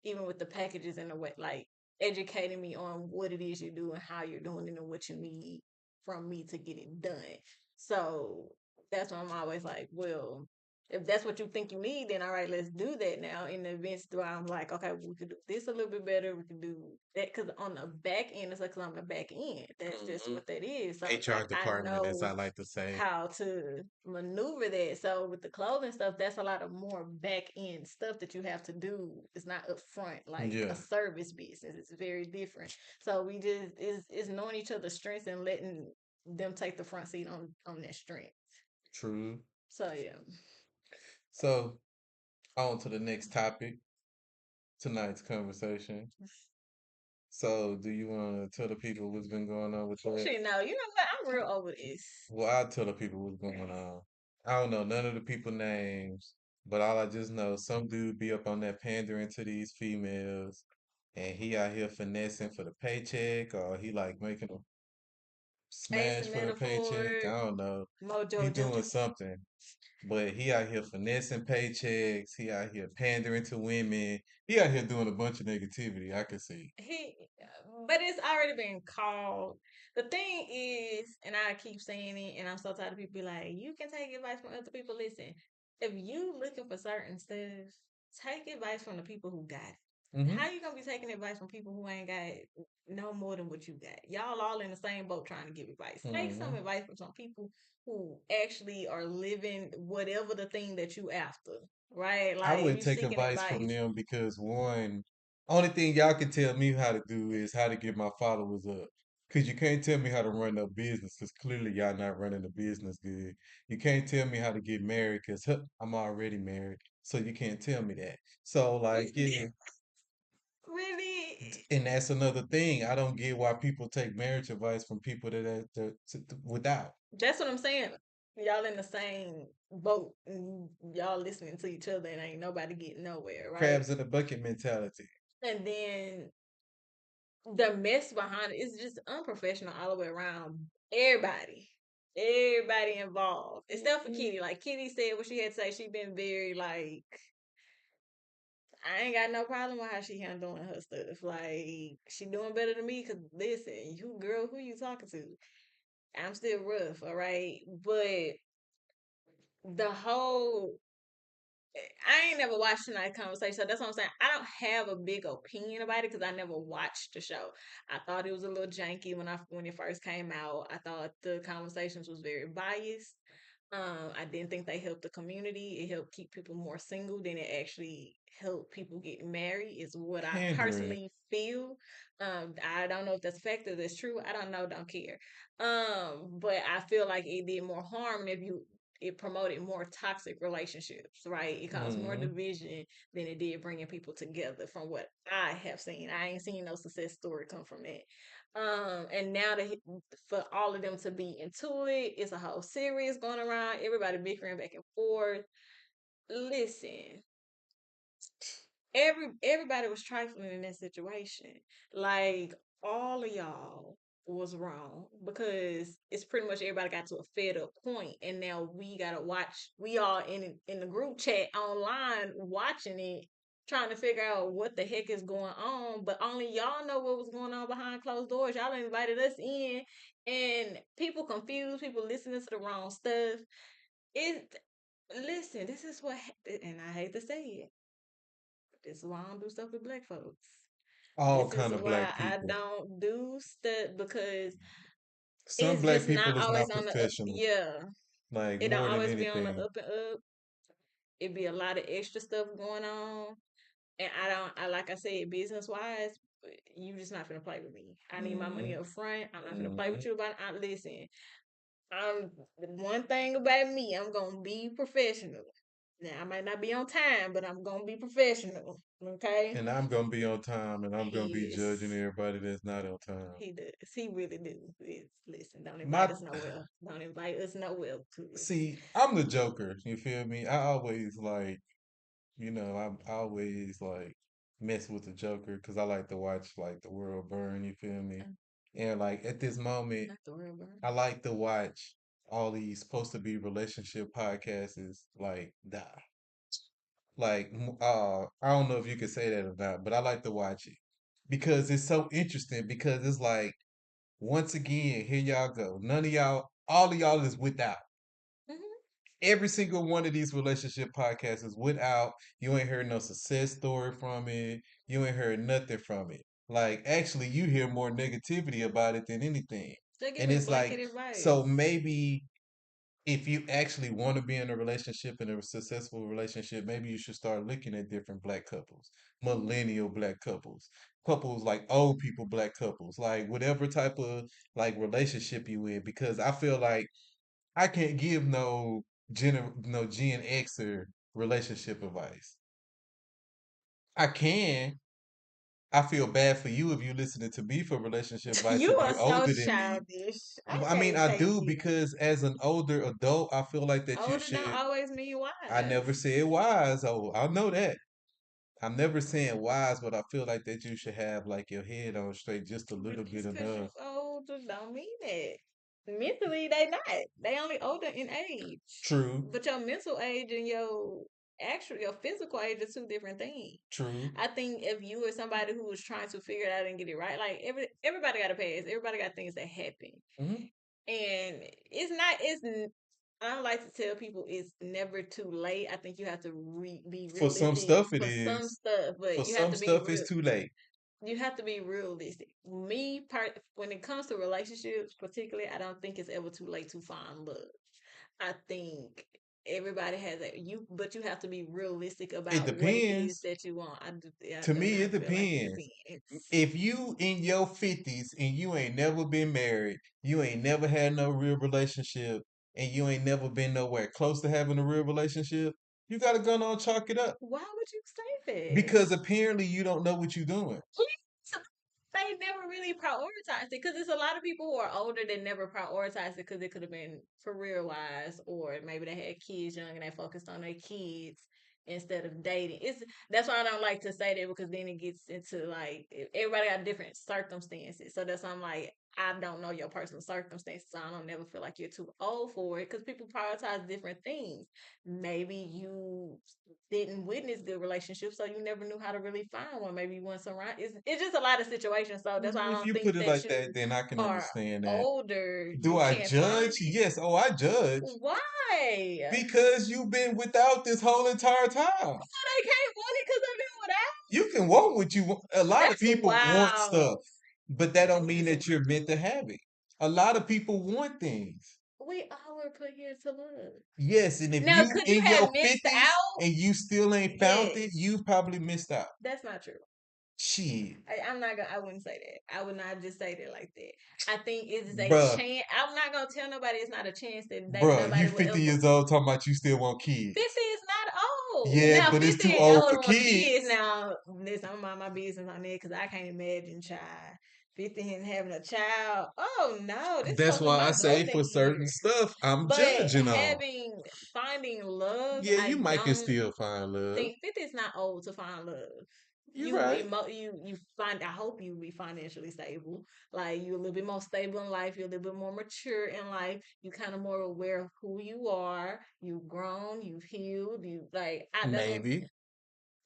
even with the packages and the way, like educating me on what it is you do and how you're doing it and what you need from me to get it done. So that's why I'm always like, well, if that's what you think you need, then all right, let's do that now. In the events where I'm like, okay, we could do this a little bit better. We could do that because on the back end, it's like 'cause on the back end. That's just Hmm. what that is. So it's HR like I department, as I know like to say. how to maneuver that. So with the clothing stuff, that's a lot of more back end stuff that you have to do. It's not upfront like Yeah. a service business. It's very different. So we just is knowing each other's strengths and letting them take the front seat on their strength. True. So yeah. So on to the next topic, tonight's conversation. So, do you want to tell the people what's been going on with that? Actually, no. You know what? I'm real over this. Well, I'll tell the people what's going on. I don't know none of the people names, but all I just know, some dude be up on that pandering to these females, and he out here finessing for the paycheck, or he like making them Ace smash and for the paycheck. Metaphor, I don't know. He Mojo doing Jojo. something, but he out here finessing paychecks. He out here pandering to women. He out here doing a bunch of negativity. I can see. He, but it's already been called. The thing is, and I keep saying it, and I'm so tired of people be like, you can take advice from other people. Listen, if you looking for certain stuff, take advice from the people who got it. Hmm. How you gonna be taking advice from people who ain't got no more than what you got? Y'all all in the same boat trying to give advice. Take some Hmm. advice from some people who actually are living whatever the thing that you after, right? I Like if wouldn't you take seeking advice from advice, them because one, only thing y'all can tell me how to do is how to get my followers up. Cause you can't tell me how to run a business, cause clearly y'all not running a business good. You can't tell me how to get married, cause huh, I'm already married, so you can't tell me that. So like, yeah, really. and that's another thing. I don't get why people take marriage advice from people without That's what I'm saying. Y'all in the same boat and y'all listening to each other and ain't nobody getting nowhere, right? crabs in a bucket mentality. And then the mess behind it is just unprofessional all the way around. Everybody. Everybody involved. Except for Kitty. Like Kitty said what she had to say, she been very like I ain't got no problem with how she handling her stuff. Like she doing better than me. Cause listen, you girl, who you talking to? I'm still rough, all right. But the whole I ain't never watched tonight's conversation, so that's what I'm saying. I don't have a big opinion about it because I never watched the show. I thought it was a little janky when it first came out. I thought the conversations was very biased. I didn't think they helped the community. It helped keep people more single than it actually helped people get married. Is what I Pandering. personally feel. I don't know if that's fact or that's true. I don't know. Don't care. But I feel like it did more harm if you it promoted more toxic relationships, right? It caused more Hmm. division than it did bringing people together from what I have seen. I ain't seen no success story come from that. And now that for all of them to be into it, it's a whole series going around, everybody bickering back and forth. Listen, everybody was trifling in that situation. Like all of y'all was wrong because it's pretty much everybody got to a fed up point and now we gotta watch we all in the group chat online watching it trying to figure out what the heck is going on but only y'all know what was going on behind closed doors. Y'all invited us in and people confused, people listening to the wrong stuff. It listen, this is what and I hate to say it, this is why I don't do stuff with black folks. All This is kind of why black I people. don't do stuff because Some it's black just people not is always not on the up. professional, Yeah, like it don't more than always be on the anything. up and up. It be a lot of extra stuff going on, and I don't. I like I said, business wise, you just not gonna play with me. I need my money Hmm. up front. I'm not gonna play Hmm. with you about. I listen. I'm one thing about me. I'm gonna be professional. Now I might not be on time, but I'm gonna be professional. Okay. And I'm gonna be on time, and I'm gonna be He is. judging everybody that's not on time. He does. He really do. Listen, don't invite My us nowhere. Don't invite us nowhere. see, I'm the Joker. You feel me? I always like I always like mess with the Joker because I like to watch like the world burn. You feel me? Uh, And like at this moment, Not the real burn. I like to watch all these supposed to be relationship podcasts like die. Like, I don't know if you could say that or not, but I like to watch it because it's so interesting. Because it's like, once again, here y'all go. None of y'all, all of y'all is without. Hmm. Every single one of these relationship podcasts is without. You ain't heard no success story from it. You ain't heard nothing from it. Like, actually, you hear more negativity about it than anything. They're And giving it's blanket like, so advice. maybe if you actually want to be in a relationship, in a successful relationship, maybe you should start looking at different black couples, millennial black couples, couples like old people black couples, like whatever type of like relationship you in, because I feel like I can't give no Gen Xer relationship advice. I can. I feel bad for you if you listening to me for relationship advice You if are you so older than me. childish. I I mean, can't I take do it. because as an older adult, I feel like that you Older don't should. always mean I never wise. said wise. Oh, I know that. I'm never saying wise, but I feel like that you should have like your head on straight just a But little bit just because you enough. older don't mean that. Mentally, they not. They only older in age. True, But your mental age and your physical age are two different things. true. I think if you were somebody who was trying to figure it out and get it right, like everybody got a past. Everybody got things that happen. Mhm. And I don't like to tell people it's never too late. I think you have to be For some realistic stuff, it for some is. stuff, For but you have some to be stuff, real. it's too late. You have to be realistic. When it comes to relationships, particularly, I don't think it's ever too late to find love. I think everybody has that but you have to be realistic It about what it is depends. that you want. To me, I it feel like it depends. depends. If you in your 50s and you ain't never been married, you ain't never had no real relationship, and you ain't never been nowhere close to having a real relationship, you gotta go on chalk it up. Why would you say that? Because apparently you don't know what you're doing. So they never really prioritized it because there's a lot of people who are older that never prioritized it because it could have been career wise, or maybe they had kids young and they focused on their kids instead of dating. It's That's why I don't like to say that, because then it gets into like everybody got different circumstances. So that's why I'm like, I don't know your personal circumstances, so I don't never feel like you're too old for it because people prioritize different things. Maybe you didn't witness good relationships, so you never knew how to really find one. Maybe you weren't surrounded. It's just a lot of situations. So that's why I If don't you think put it that like you that, then I can are understand that. older, Do you I can't find judge? it. Yes. Oh, I judge Why? because you've been without this whole entire time. So they can't want it because I've been without. You can want what you want. A lot of That's people want stuff, wow. but that don't I'm mean that you're meant disappointed. to have it. A lot of people want things. We all were put here to love. Yes, and if Now, you could you in have your missed 50s out? and you still ain't found it, Yes. you probably missed out. That's not true. Shit. I'm not gonna. I wouldn't say that. I would not just say that like that. I think it is a Bruh, chance. I'm not gonna tell nobody it's not a chance that you nobody will 50 ever. years old talking about you still want kids. 50 is not old. Yeah, Now but it's 50 too and old for older want kids. kids. Now listen, I'm mind my business on that because I can't imagine child 50 and having a child. Oh no, this That's goes through why I my say golden for certain years. stuff, I'm But judging on. finding love, Yeah, you I might can don't still find love. think 50 is not old to find love. You're right. You find, I hope you be financially stable. Like you're a little bit more stable in life, you're a little bit more mature in life, you kind of more aware of who you are, you've grown, you've healed, you like I that's what Maybe.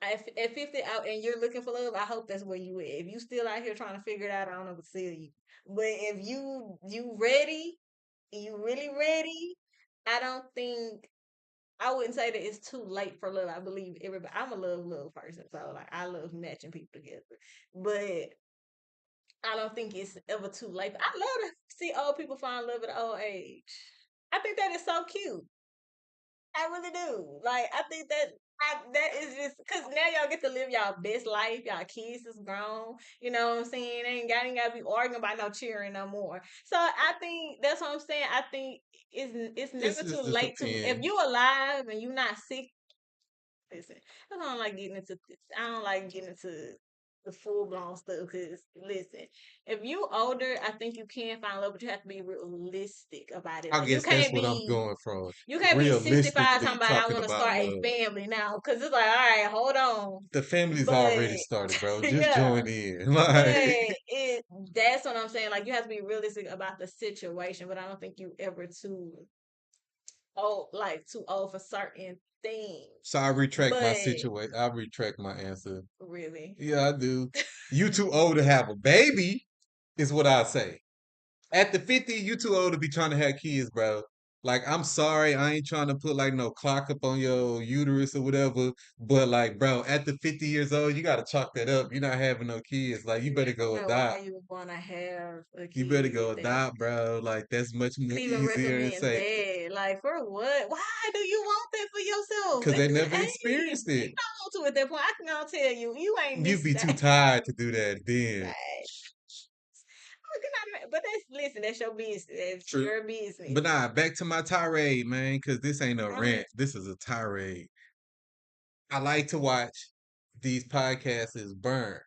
at 50 out and you're looking for love, I hope that's where you at. If you still out here trying to figure it out, I don't know what to tell you. But if you ready, you really ready, I don't think I wouldn't say that it's too late for love. I believe everybody. I'm a love person, so like I love matching people together. But I don't think it's ever too late. I love to see old people find love at old age. I think that is so cute. I really do. Like I think that is just because now y'all get to live y'all best life. Y'all kids is grown. You know what I'm saying? Ain't gotta be arguing about no cheering no more. So I think that's what I'm saying. I think it's It's never too just late to if you depends. alive and you not sick. Listen, I don't like getting into this. I don't like getting into the full blown stuff. Because listen, if you older, I think you can find love, but you have to be realistic about it. I Like guess that's what I'm going from. you can't be 65 talking Realistically about I talking want to about start a love. family now. Because it's like, all right, hold on. The family's But already started, bro. Just yeah, join in. but Like, it that's what I'm saying. Like you have to be realistic about the situation, but I don't think you ever too old for certain things. so I retract my But situation. I retract my answer. really, Yeah, I do. You too old to have a baby, is what I say. At the 50, you too old to be trying to have kids, bro. Like, I'm sorry, I ain't trying to put like no clock up on your uterus or whatever. But like, bro, at the 50 years old, you gotta chalk that up. You're not having no kids. Like, you better I go don't know why adopt. you would want to have a You better go kid. That adopt, bro. Like, that's much more could even easier and recommend safe. that. Like for what? Why do you want that for yourself Because at they this never age? experienced You it. don't want to at that point. I can now tell you, you ain't You'd this be too tired to do that then. right. But that's listen, that's your business. That's True. your business. But nah, back to my tirade, man, because this ain't a Um, rant. This is a tirade. I like to watch these podcasts burn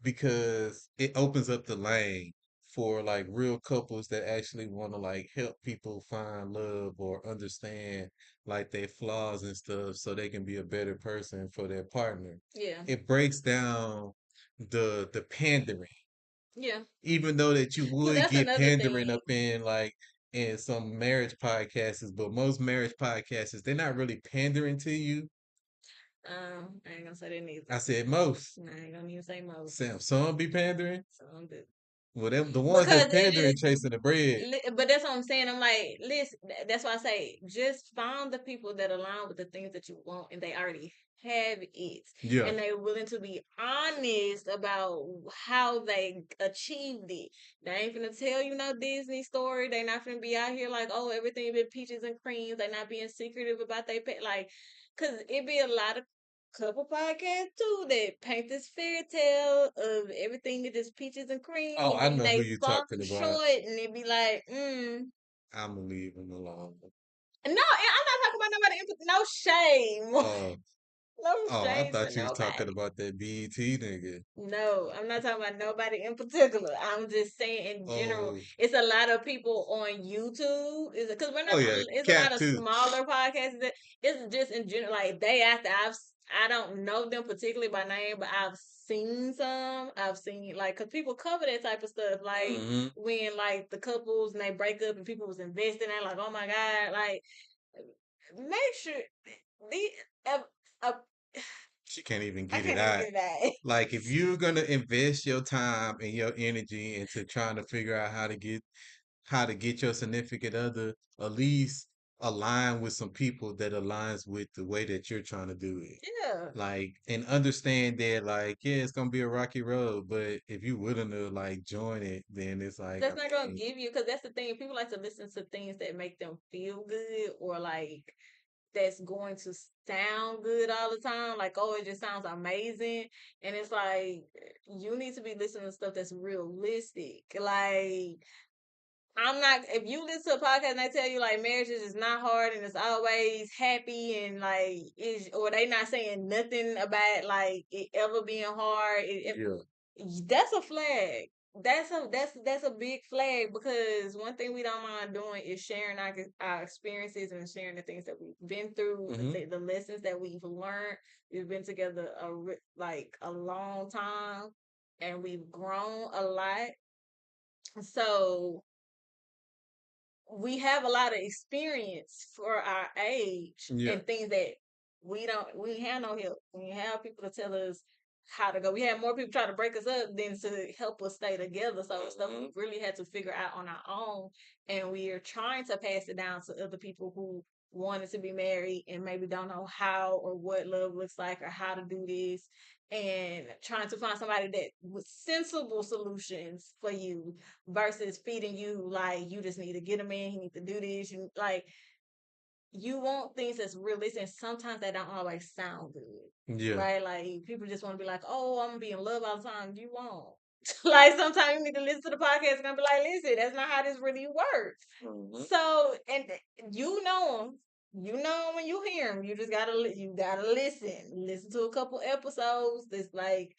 because it opens up the lane for like real couples that actually want to like help people find love or understand like their flaws and stuff so they can be a better person for their partner. yeah, It breaks down the pandering. yeah. Even though that you Cause would that's get another pandering thing. up in like in some marriage podcasts, but most marriage podcasts, they're not really pandering to you. I ain't gonna say that neither. I said most. I ain't gonna even say most. Some be pandering. Some do. Well, them, the ones Because that's pandering chasing the bread. but that's what I'm saying. I'm like, listen, that's why I say just find the people that align with the things that you want and they already have it. Yeah. And they're willing to be honest about how they achieved it. They ain't gonna tell you no Disney story. They not gonna be out here like, oh, everything been peaches and creams. They not being secretive about their pet. Like, cause it be a lot of couple podcasts too that paint this fairy tale of everything that is peaches and cream, Oh, and I then know who they you're fall talking about. short, and it be like, I'm gonna leave him alone. no, I'm not talking about nobody. No shame, Oh, no I shame to thought you was talking nobody. about that BET nigga. No, I'm not talking about nobody in particular. I'm just saying in general, Oh, it's a lot of people on YouTube. Is because we're oh not. yeah, It's a Cap lot of too. smaller podcasts. That it's just in general. Like they after I don't know them particularly by name, but I've seen some. I've seen like because people cover that type of stuff. Like Hmm. when like the couples and they break up and people was investing. And like, oh my god, like make sure the. Uh, uh, She can't even I get it can't even out. get it out. Like if you're gonna invest your time and your energy into trying to figure out how to get your significant other, at least align with some people that aligns with the way that you're trying to do it. Yeah. Like and understand that like yeah, it's gonna be a rocky road, but if you're willing to like join it, then it's like I That's not gonna mean, give you because that's the thing. People like to listen to things that make them feel good or like that's going to sound good all the time. Like, oh, it just sounds amazing. And it's like you need to be listening to stuff that's realistic. Like I'm not if you listen to a podcast and they tell you like marriage is just not hard and it's always happy and like is or they not saying nothing about like it ever being hard. yeah. That's a flag. That's a big flag because one thing we don't mind doing is sharing our experiences and sharing the things that we've been through, Hmm. the lessons that we've learned. We've been together like a long time, and we've grown a lot. So we have a lot of experience for our age Yeah. and things that we have no help. We have people to tell us how to go. We have more people try to break us up than to help us stay together. So it's stuff Hmm. we really had to figure out on our own. And we are trying to pass it down to other people who wanted to be married and maybe don't know how or what love looks like or how to do this and trying to find somebody that with sensible solutions for you versus feeding you like you just need to get a man, you need to do this, you like you want things that's realistic and sometimes they don't always sound good. Yeah. Right? Like people just want to be like, oh, I'm gonna be in love all the time. You won't. Like sometimes you need to listen to the podcast and I'm be like, listen, that's not how this really works. Hmm. So and you know them. You know when you hear him, you just gotta you gotta listen to a couple episodes. That's like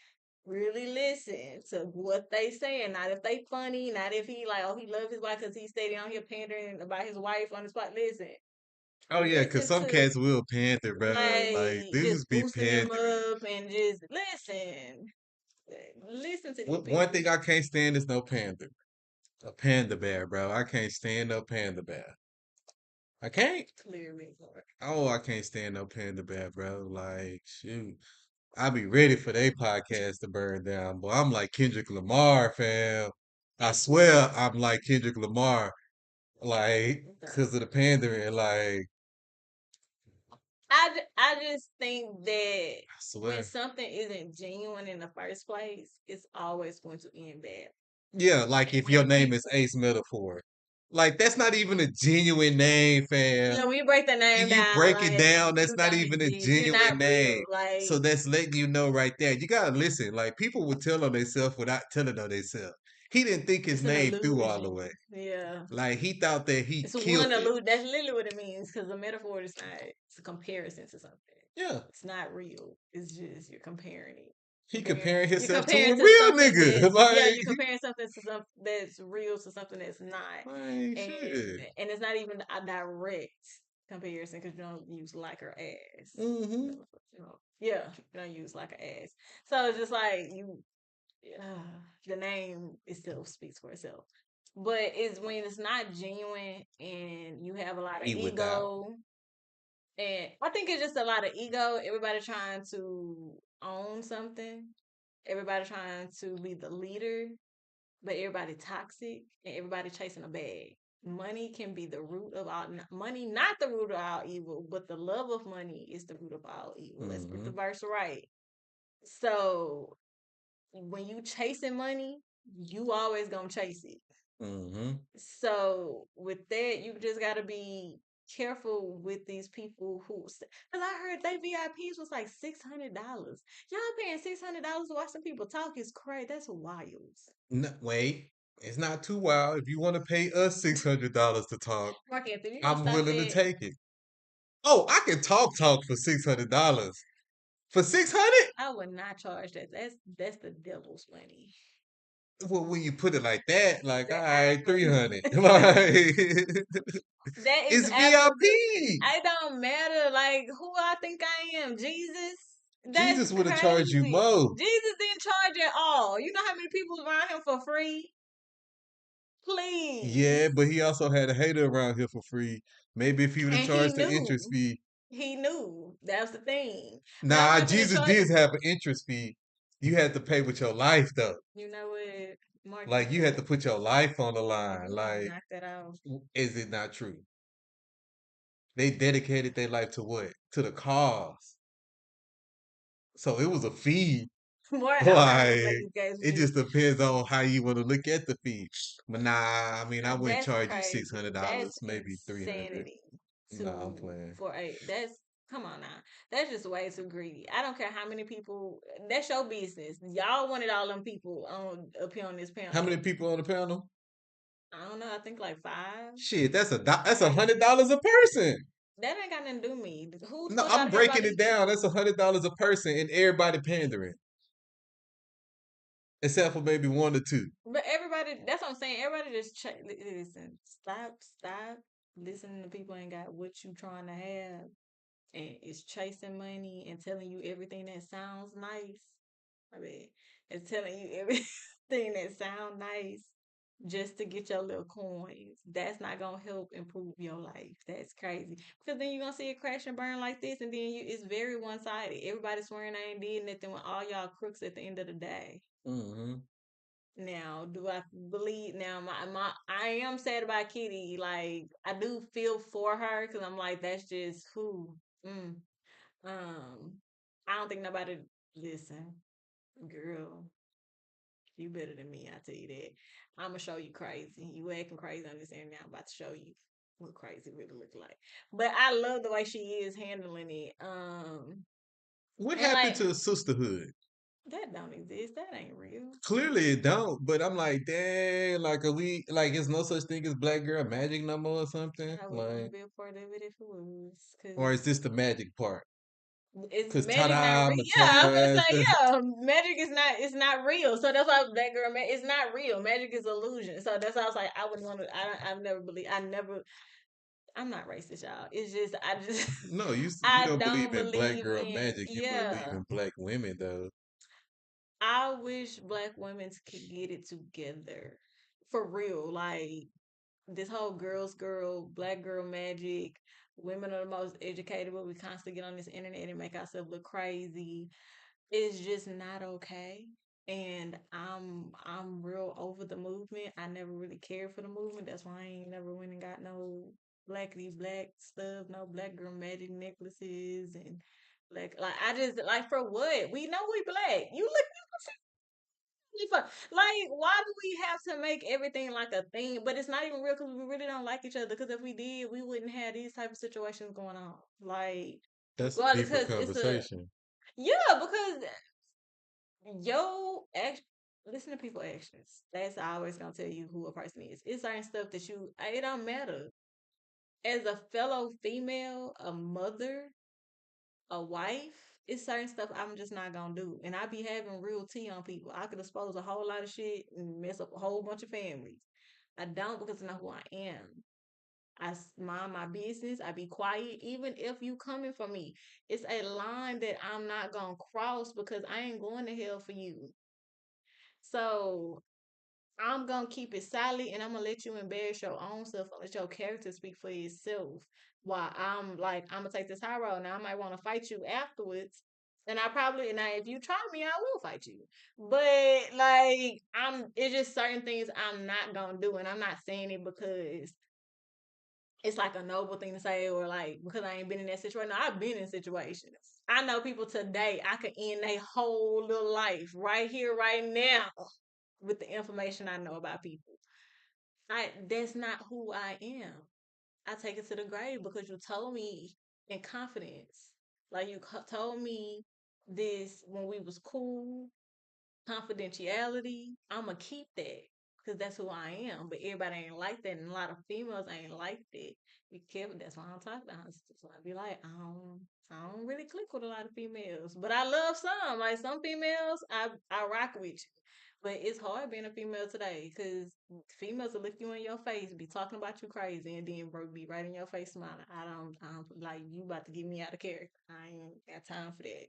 really listen to what they saying. Not if they funny, not if he like, oh, he love his wife because he stayed on here pandering about his wife on the spot. Listen, Oh yeah, cause listen some to cats will panther, bro. Like like dudes just be boosting him pantering. up and just listen to these One people. thing I can't stand is no panda. A panda bear, bro. I can't stand no panda bear. I can't. Clearly, Oh, I can't stand no panda bear, bro. Like, shoot. I be ready for their podcast to burn down, but I'm like Kendrick Lamar, fam. I swear I'm like Kendrick Lamar, like, cause of the pandering. Like, I just think that I when swear. something isn't genuine in the first place, it's always going to end bad. Yeah, like And if your when name is people, Ace Metaphor. Like, that's not even a genuine name, fam. when you break the name You down, break it like down, that's you not don't even a exist. You're genuine not name. real. So Like that's letting you know right there. You gotta listen. Like people would tell on themselves without telling on themselves. He didn't think his it's an name through all the illusion. way. Yeah. Like he thought that he It's killed one it. illusion. That's literally what it means because a metaphor is not, it's a comparison to something. Yeah. It's not real. It's just you're comparing it. He comparing You're himself to comparing a to real something nigga. that's, yeah, you're comparing something to something that's real to something that's not. Like And shit. and it's not even a direct comparison because you don't use like or as. Mm-hmm. Yeah, you don't use like or as. So it's just like the name itself speaks for itself. But it's when it's not genuine and you have a lot of He without. ego, and I think it's just a lot of ego. Everybody trying to own something. Everybody trying to be the leader, but everybody toxic and everybody chasing a bag. Money can be the root of all money, not the root of all evil, but the love of money is the root of all evil. Let's get the Mm-hmm. verse right. So when you chasing money, you always gonna chase it. Mm-hmm. So with that, you just gotta be careful with these people who. Because I heard they VIPs was like $600. Y'all paying $600 to watch some people talk is crazy. That's wild. No, wait. It's not too wild. If you want to pay us $600 to talk, Mark Anthony, you gonna I'm stop willing to that? take it. Oh, I can talk for $600. For 600? I would not charge that. That's the devil's money. Well, when you put it like that, like, all That right, 300. I, Like, that is it's absolute. VIP. I don't matter. Like who I think I am, Jesus. That's Jesus would have charged you crazy. more. Jesus didn't charge at all. You know how many people around him for free? Yeah, Please. but he also had a hater around here for free. Maybe if he would have And he charged the interest knew. fee. He knew. That was the thing. But I Nah, want you to Jesus charge. did have an interest fee. You had to pay with your life though. You know what, Mark Like you had to Anthony? put your life on the line. We're gonna Like, knock that out. is it not true? They dedicated their life to what? To the cause. So it was a fee. More, I'm not gonna play Like these games with it you. just depends on how you want to look at the fee. But nah, I mean I wouldn't That's charge you six hundred crazy. That's dollars, maybe 300. insanity. Nah, I'm playing. For a that's come on now. That's just way too greedy. I don't care how many people. That's your business. Y'all wanted all them people on up here on this How many panel. people on the panel? I don't know. I think like five. Shit, that's Like $100 a person. that ain't got nothing to do with me. Who No, told y'all I'm to have all breaking these it down. That's people? $100 a person, and everybody pandering, except for maybe one or two. But everybody, that's what I'm saying. Everybody just listen. Stop. Listening to people ain't got what you trying to have, and it's chasing money and telling you everything that sounds nice. I mean, it's telling you everything that sounds nice just to get your little coins. That's not gonna help improve your life. That's crazy. Because then you're gonna see it crash and burn like this, and then it's very one sided. Everybody swearing they ain't did nothing when all y'all crooks at the end of the day. Hmm. Now, do I believe now my I am sad about Kitty. Like I do feel for her because I'm like that's just who. Mm, um, I don't think nobody listen, girl. You better than me. I tell you that. I'm gonna show you crazy. You acting crazy on this internet. I'm about to show you what crazy really look like. But I love the way she is handling it. What And happened like to sisterhood? That don't exist. That ain't real. Clearly it don't, but I'm like, dang, like are we like it's no such thing as black girl magic no more or something? I wouldn't want to Like, be a part of it if it was, or cause is this the magic part? it's Cause magic not ta-da, real. I'ma Yeah, take I'm your gonna ass say to yeah. Magic is not. It's not real. So that's why that girl. It's not real. Magic is illusion. So that's why I was like, I wouldn't want to. I've never believed. I never. I'm not racist, y'all. It's just I just No, you I don't don't believe in black believe girl in. magic, you believe Yeah, in black women though. I wish black women could get it together for real. Like this whole black girl magic. Women are the most educated, but we constantly get on this internet and make ourselves look crazy. It's just not okay. And I'm real over the movement. I never really cared for the movement. That's why I ain't never went and got no blackity black stuff, no black girl magic necklaces and like I just like for what? We know we black. You look like why do we have to make everything like a thing? But it's not even real because we really don't like each other. Because if we did, we wouldn't have these type of situations going on. Like That's a regardless, deeper because it's a conversation. yeah, because yo act listen to people actions. That's always gonna tell you who a person is. It's certain stuff that it don't matter. As a fellow female, a mother, a wife, it's certain stuff I'm just not gonna do. And I be having real tea on people. I could expose a whole lot of shit and mess up a whole bunch of families. I don't because I know who I am. Mind my business. I be quiet, even if you coming for me. It's a line that I'm not gonna cross because I ain't going to hell for you. So I'm gonna keep it silent and I'm gonna let you embarrass your own self and let your character speak for itself. While I'm like, I'm gonna take this high road. Now I might want to fight you afterwards. And I probably now if you try me, I will fight you. But like it's just certain things I'm not gonna do. And I'm not saying it because it's like a noble thing to say or like because I ain't been in that situation. No, I've been in situations. I know people today I could end their whole little life right here, right now with the information I know about people. That's not who I am. I take it to the grave because you told me in confidence. Like you told me this when we was cool, confidentiality. I'ma keep that because that's who I am. But everybody ain't like that, and a lot of females ain't like that. Be careful. That's why I'm talking about. So I be like, I don't really click with a lot of females, but I love some. Like some females, I rock with you. But it's hard being a female today because females will look you in your face, be talking about you crazy, and then bro be right in your face smiling. I don't like you about to get me out of character. I ain't got time for that.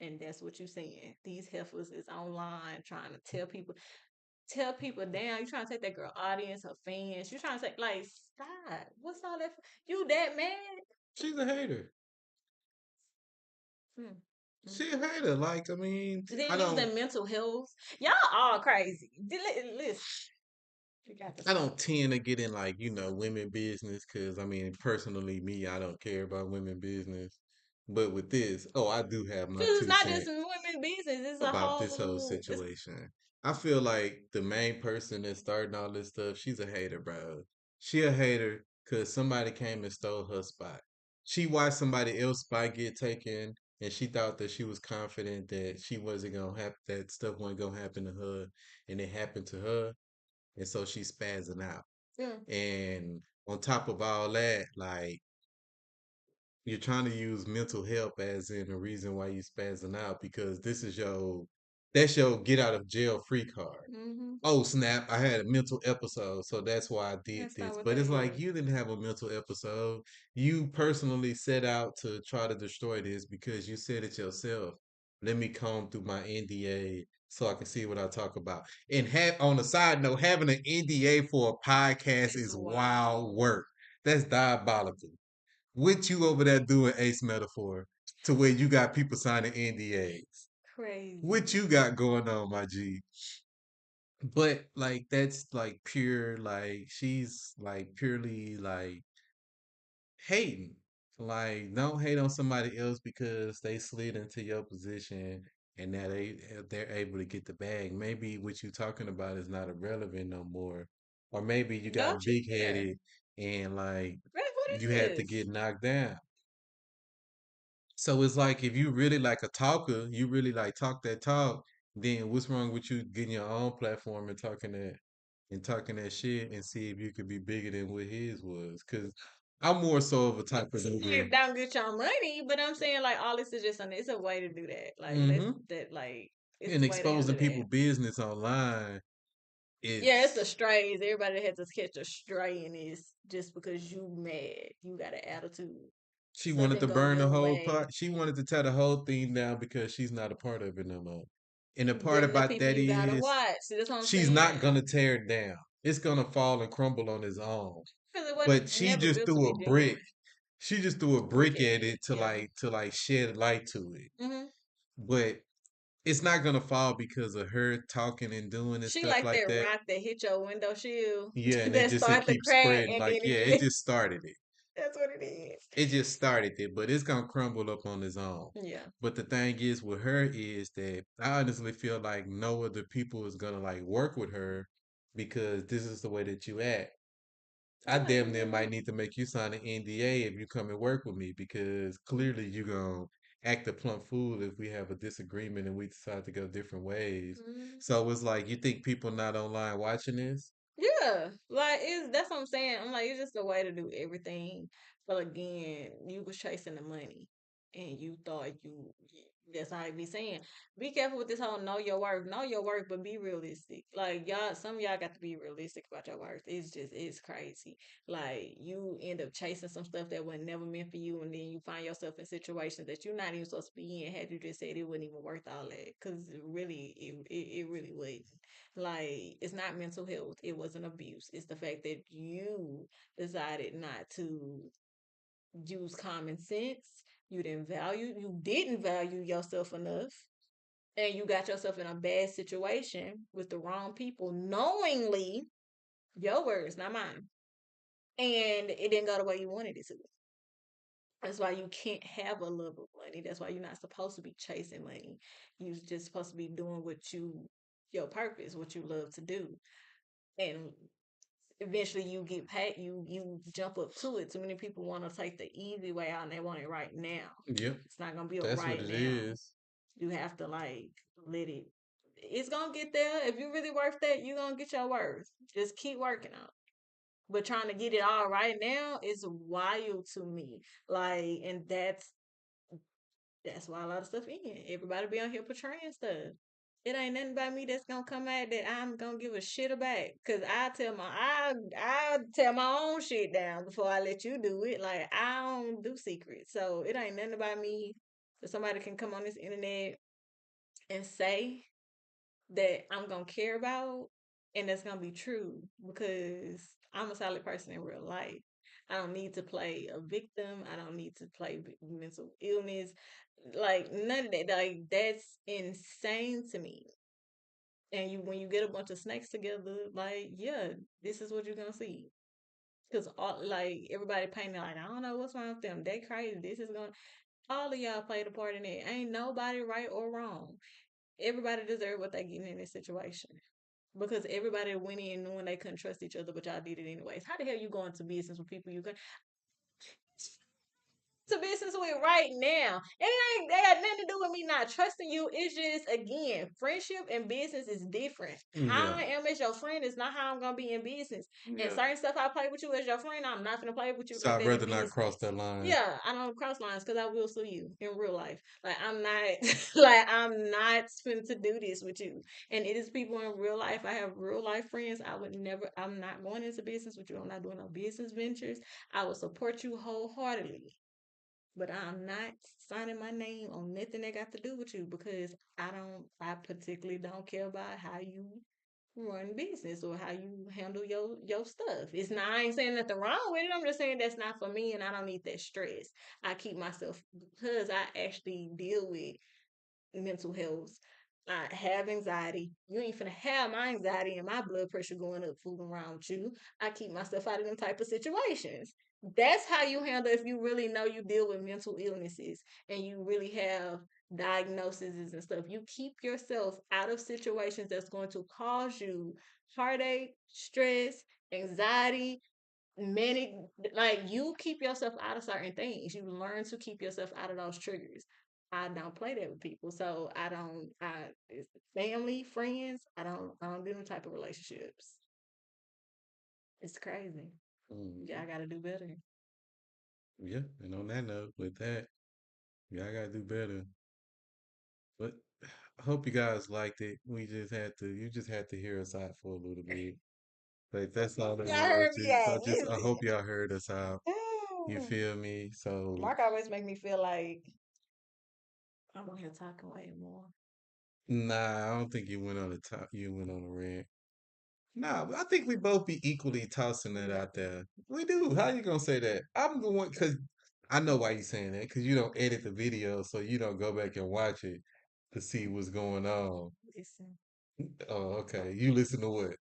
And that's what you're saying. These heifers is online trying to tell people down. You trying to take that girl audience, her fans. You trying to say like, stop. What's all that? You that mad? She's a hater. Hmm. Hmm. She a hater. Like, I mean, Then using mental health. Y'all all crazy. Listen, you got to I stop. don't tend to get in like, women business because I mean, personally, me, I don't care about women business. But with this, oh, I do have my Because it's two not just cents women business. It's a about this whole whole. It's situation. I feel like the main person that's starting all this stuff, she's a hater, bro. She a hater because somebody came and stole her spot. She watched somebody else spot get taken, and she thought that she was confident that she wasn't gonna happen, that stuff wasn't gonna happen to her, and it happened to her, and so she's spazzing out. yeah, And on top of all that, like you're trying to use mental health as in the reason why you spazzing out because that's your get out of jail free card. mm-hmm. Oh snap, I had a mental episode, so that's why I did That's not this. what But that it's like is. you didn't have a mental episode. You personally set out to try to destroy this because you said it yourself. Let me comb through my NDA so I can see what I talk about. And have on the side note, having an NDA for a podcast It's is wild wild. work. That's diabolical. What you over there doing, Ace Metaphor, to where you got people signing NDAs? What Crazy. you got going on, my G? But like that's like pure like she's like purely like hating. Like don't hate on somebody else because they slid into your position and now they're able to get the bag. Maybe what you talking about is not irrelevant no more. Or maybe you got Don't you? big Yeah. headed and like That's what you it had to is. get knocked down. So it's like if you really like a talker, you really like talk that talk, then what's wrong with you getting your own platform and talking that shit and see if you could be bigger than what his was? Cause I'm more so of a type of It nigga. don't get your money, but I'm saying like all this is just it's a way to do that. Like let's Mm-hmm. that like it's And the way to exposing handle that. people business online, Yeah, it's the it's strays. Everybody has to catch a stray in this just because you mad. You got an attitude. she wanted Something to go burn the your whole way. pot. She wanted to tear the whole thing down because she's not a part of it no more. And the part Them the about people that you gotta is watch. See, that's what I'm she's not saying. gonna tear it down. It's gonna fall and crumble on its own. Because it But wasn't she never just built to threw be a brick. genuine. She just threw a Brick brick at at it. it Yeah. to like shed light to it. Hmm. But it's not gonna fall because of her talking and doing and She stuff like like that that. rock that hit your window shield Yeah, and that it start the keeps crack spreading. and Like, then yeah, it it just just started it. that's what it is. It just started it, but it's gonna crumble up on its own. Yeah. But the thing is with her is that I honestly feel like no other people is gonna like work with her because this is the way that you act. I Yeah, damn you near really might do. need to make you sign an NDA if you come and work with me because clearly you gonna act a plump fool if we have a disagreement and we decide to go different ways. Mhm. So it's like you think people not online watching this? Yeah, like it's that's what I'm saying. I'm like it's just a way to do everything. But again, you was chasing the money, and you thought you. That's how I be saying. Be careful with this whole know your worth, but be realistic. Like y'all, some of y'all got to be realistic about your worth. It's crazy. Like you end up chasing some stuff that was never meant for you, and then you find yourself in situations that you're not even supposed to be in. Had you just said it wasn't even worth all that, because really, it really wasn't. Like, it's not mental health. It wasn't abuse. It's the fact that you decided not to use common sense. You didn't value yourself enough. And you got yourself in a bad situation with the wrong people, knowingly, your words, not mine. And it didn't go the way you wanted it to. That's why you can't have a love of money. That's why you're not supposed to be chasing money. You're just supposed to be doing your purpose, what you love to do. And eventually you get paid, you jump up to it. Too many people want to take the easy way out and they want it right now. Yep, It's not gonna be a that's what right it now. is. You have to like let it. It's gonna get there. If you really worth that, you're gonna get your worth. Just keep working on it. But trying to get it all right now is wild to me. Like, and that's why a lot of stuff in. Everybody be on here portraying stuff. It ain't nothing about me that's gonna come out that I'm gonna give a shit about. Cause I tell my own shit down before I let you do it. Like I don't do secrets. So it ain't nothing about me that somebody can come on this internet and say that I'm gonna care about and that's gonna be true because I'm a solid person in real life. I don't need to play a victim. I don't need to play mental illness. Like none of that. Like that's insane to me. And you when you get a bunch of snakes together, like yeah, this is what you're gonna see. Cause all like everybody painting like I don't know what's wrong with them. They crazy. This is going. All of y'all played a part in it. Ain't nobody right or wrong. Everybody deserve what they getting in this situation. Because everybody went in knowing they couldn't trust each other, but y'all did it anyways. How the hell you go into business with people you can to business with right now? And it ain't they got nothing to do with me not trusting you. It's just again, friendship and business is different. How Yeah, I am as your friend is not how I'm gonna be in business. And yeah. certain stuff I play with you as your friend, I'm not gonna play with you So like I'd that in rather not cross business. that line. Yeah, I don't cross lines because I will sue you in real life. Like I'm not like I'm not going to do this with you. And it is people in real life. I have real life friends. I would never I'm not going into business with you. I'm not doing no business ventures. I will support you wholeheartedly. But I'm not signing my name on nothing that got to do with you because I particularly don't care about how you run business or how you handle your stuff. It's not I ain't saying nothing wrong with it. I'm just saying that's not for me and I don't need that stress. I keep myself because I actually deal with mental health. I have anxiety. You ain't finna have my anxiety and my blood pressure going up fooling around with you. I keep myself out of them type of situations. That's how you handle if you really know you deal with mental illnesses and you really have diagnoses and stuff. You keep yourself out of situations that's going to cause you heartache, stress, anxiety, many like you keep yourself out of certain things. You learn to keep yourself out of those triggers. I don't play that with people, so I don't. It's family, friends. I don't do them type of relationships. It's crazy. Yeah, Mhm. I gotta do better. Yeah, and on that note, with that, yeah, I gotta do better. But I hope you guys liked it. You just had to hear us out for a little bit. But that's all it Y'all was. heard me Just out. I Listen. hope y'all heard us out. You feel me? So Mark always make me feel like I'm on here talking way more. nah, I don't think you went on the top. You went on a rant. Nah, I think we both be equally tossing it No. out there. We do. How you gonna say that? I'm the one because I know why you saying that because you don't edit the video, so you don't go back and watch it to see what's going on. Listen. Oh, okay. You listen to what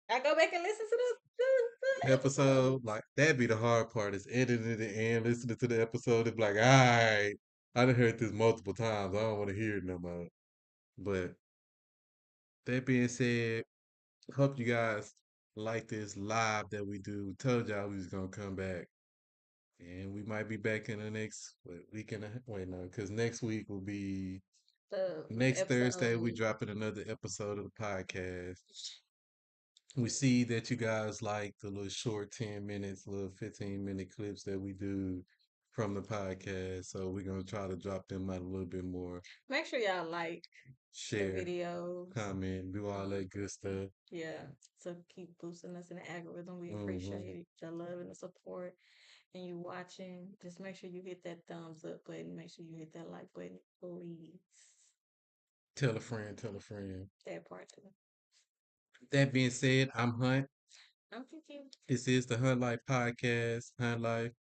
I go back and listen to the episode? episodes. Like that'd be the hard part is editing it and listening to the episode. It's like, all right, I done heard this multiple times. I don't want to hear it no more. But that being said, hope you guys like this live that we do. Told y'all we was gonna come back. And we might be back in the next week and wait no, because next week will be The next Thursday. We episode. dropping another episode of the podcast. We see that you guys like the little short 10 minutes, little 15-minute clips that we do from the podcast. So we're gonna try to drop them out a little bit more. Make sure y'all like the Share, videos. comment, do all Um, that good stuff. yeah, to keep boosting us in the algorithm. We Hmm. appreciate the love and the support. And you watching, just make sure you hit that thumbs up button. Make sure you hit that like button, please. Tell a friend, tell a friend. That part too. That being said, I'm Hunt. I'm thinking This is the Hunt Life Podcast. Hunt Life.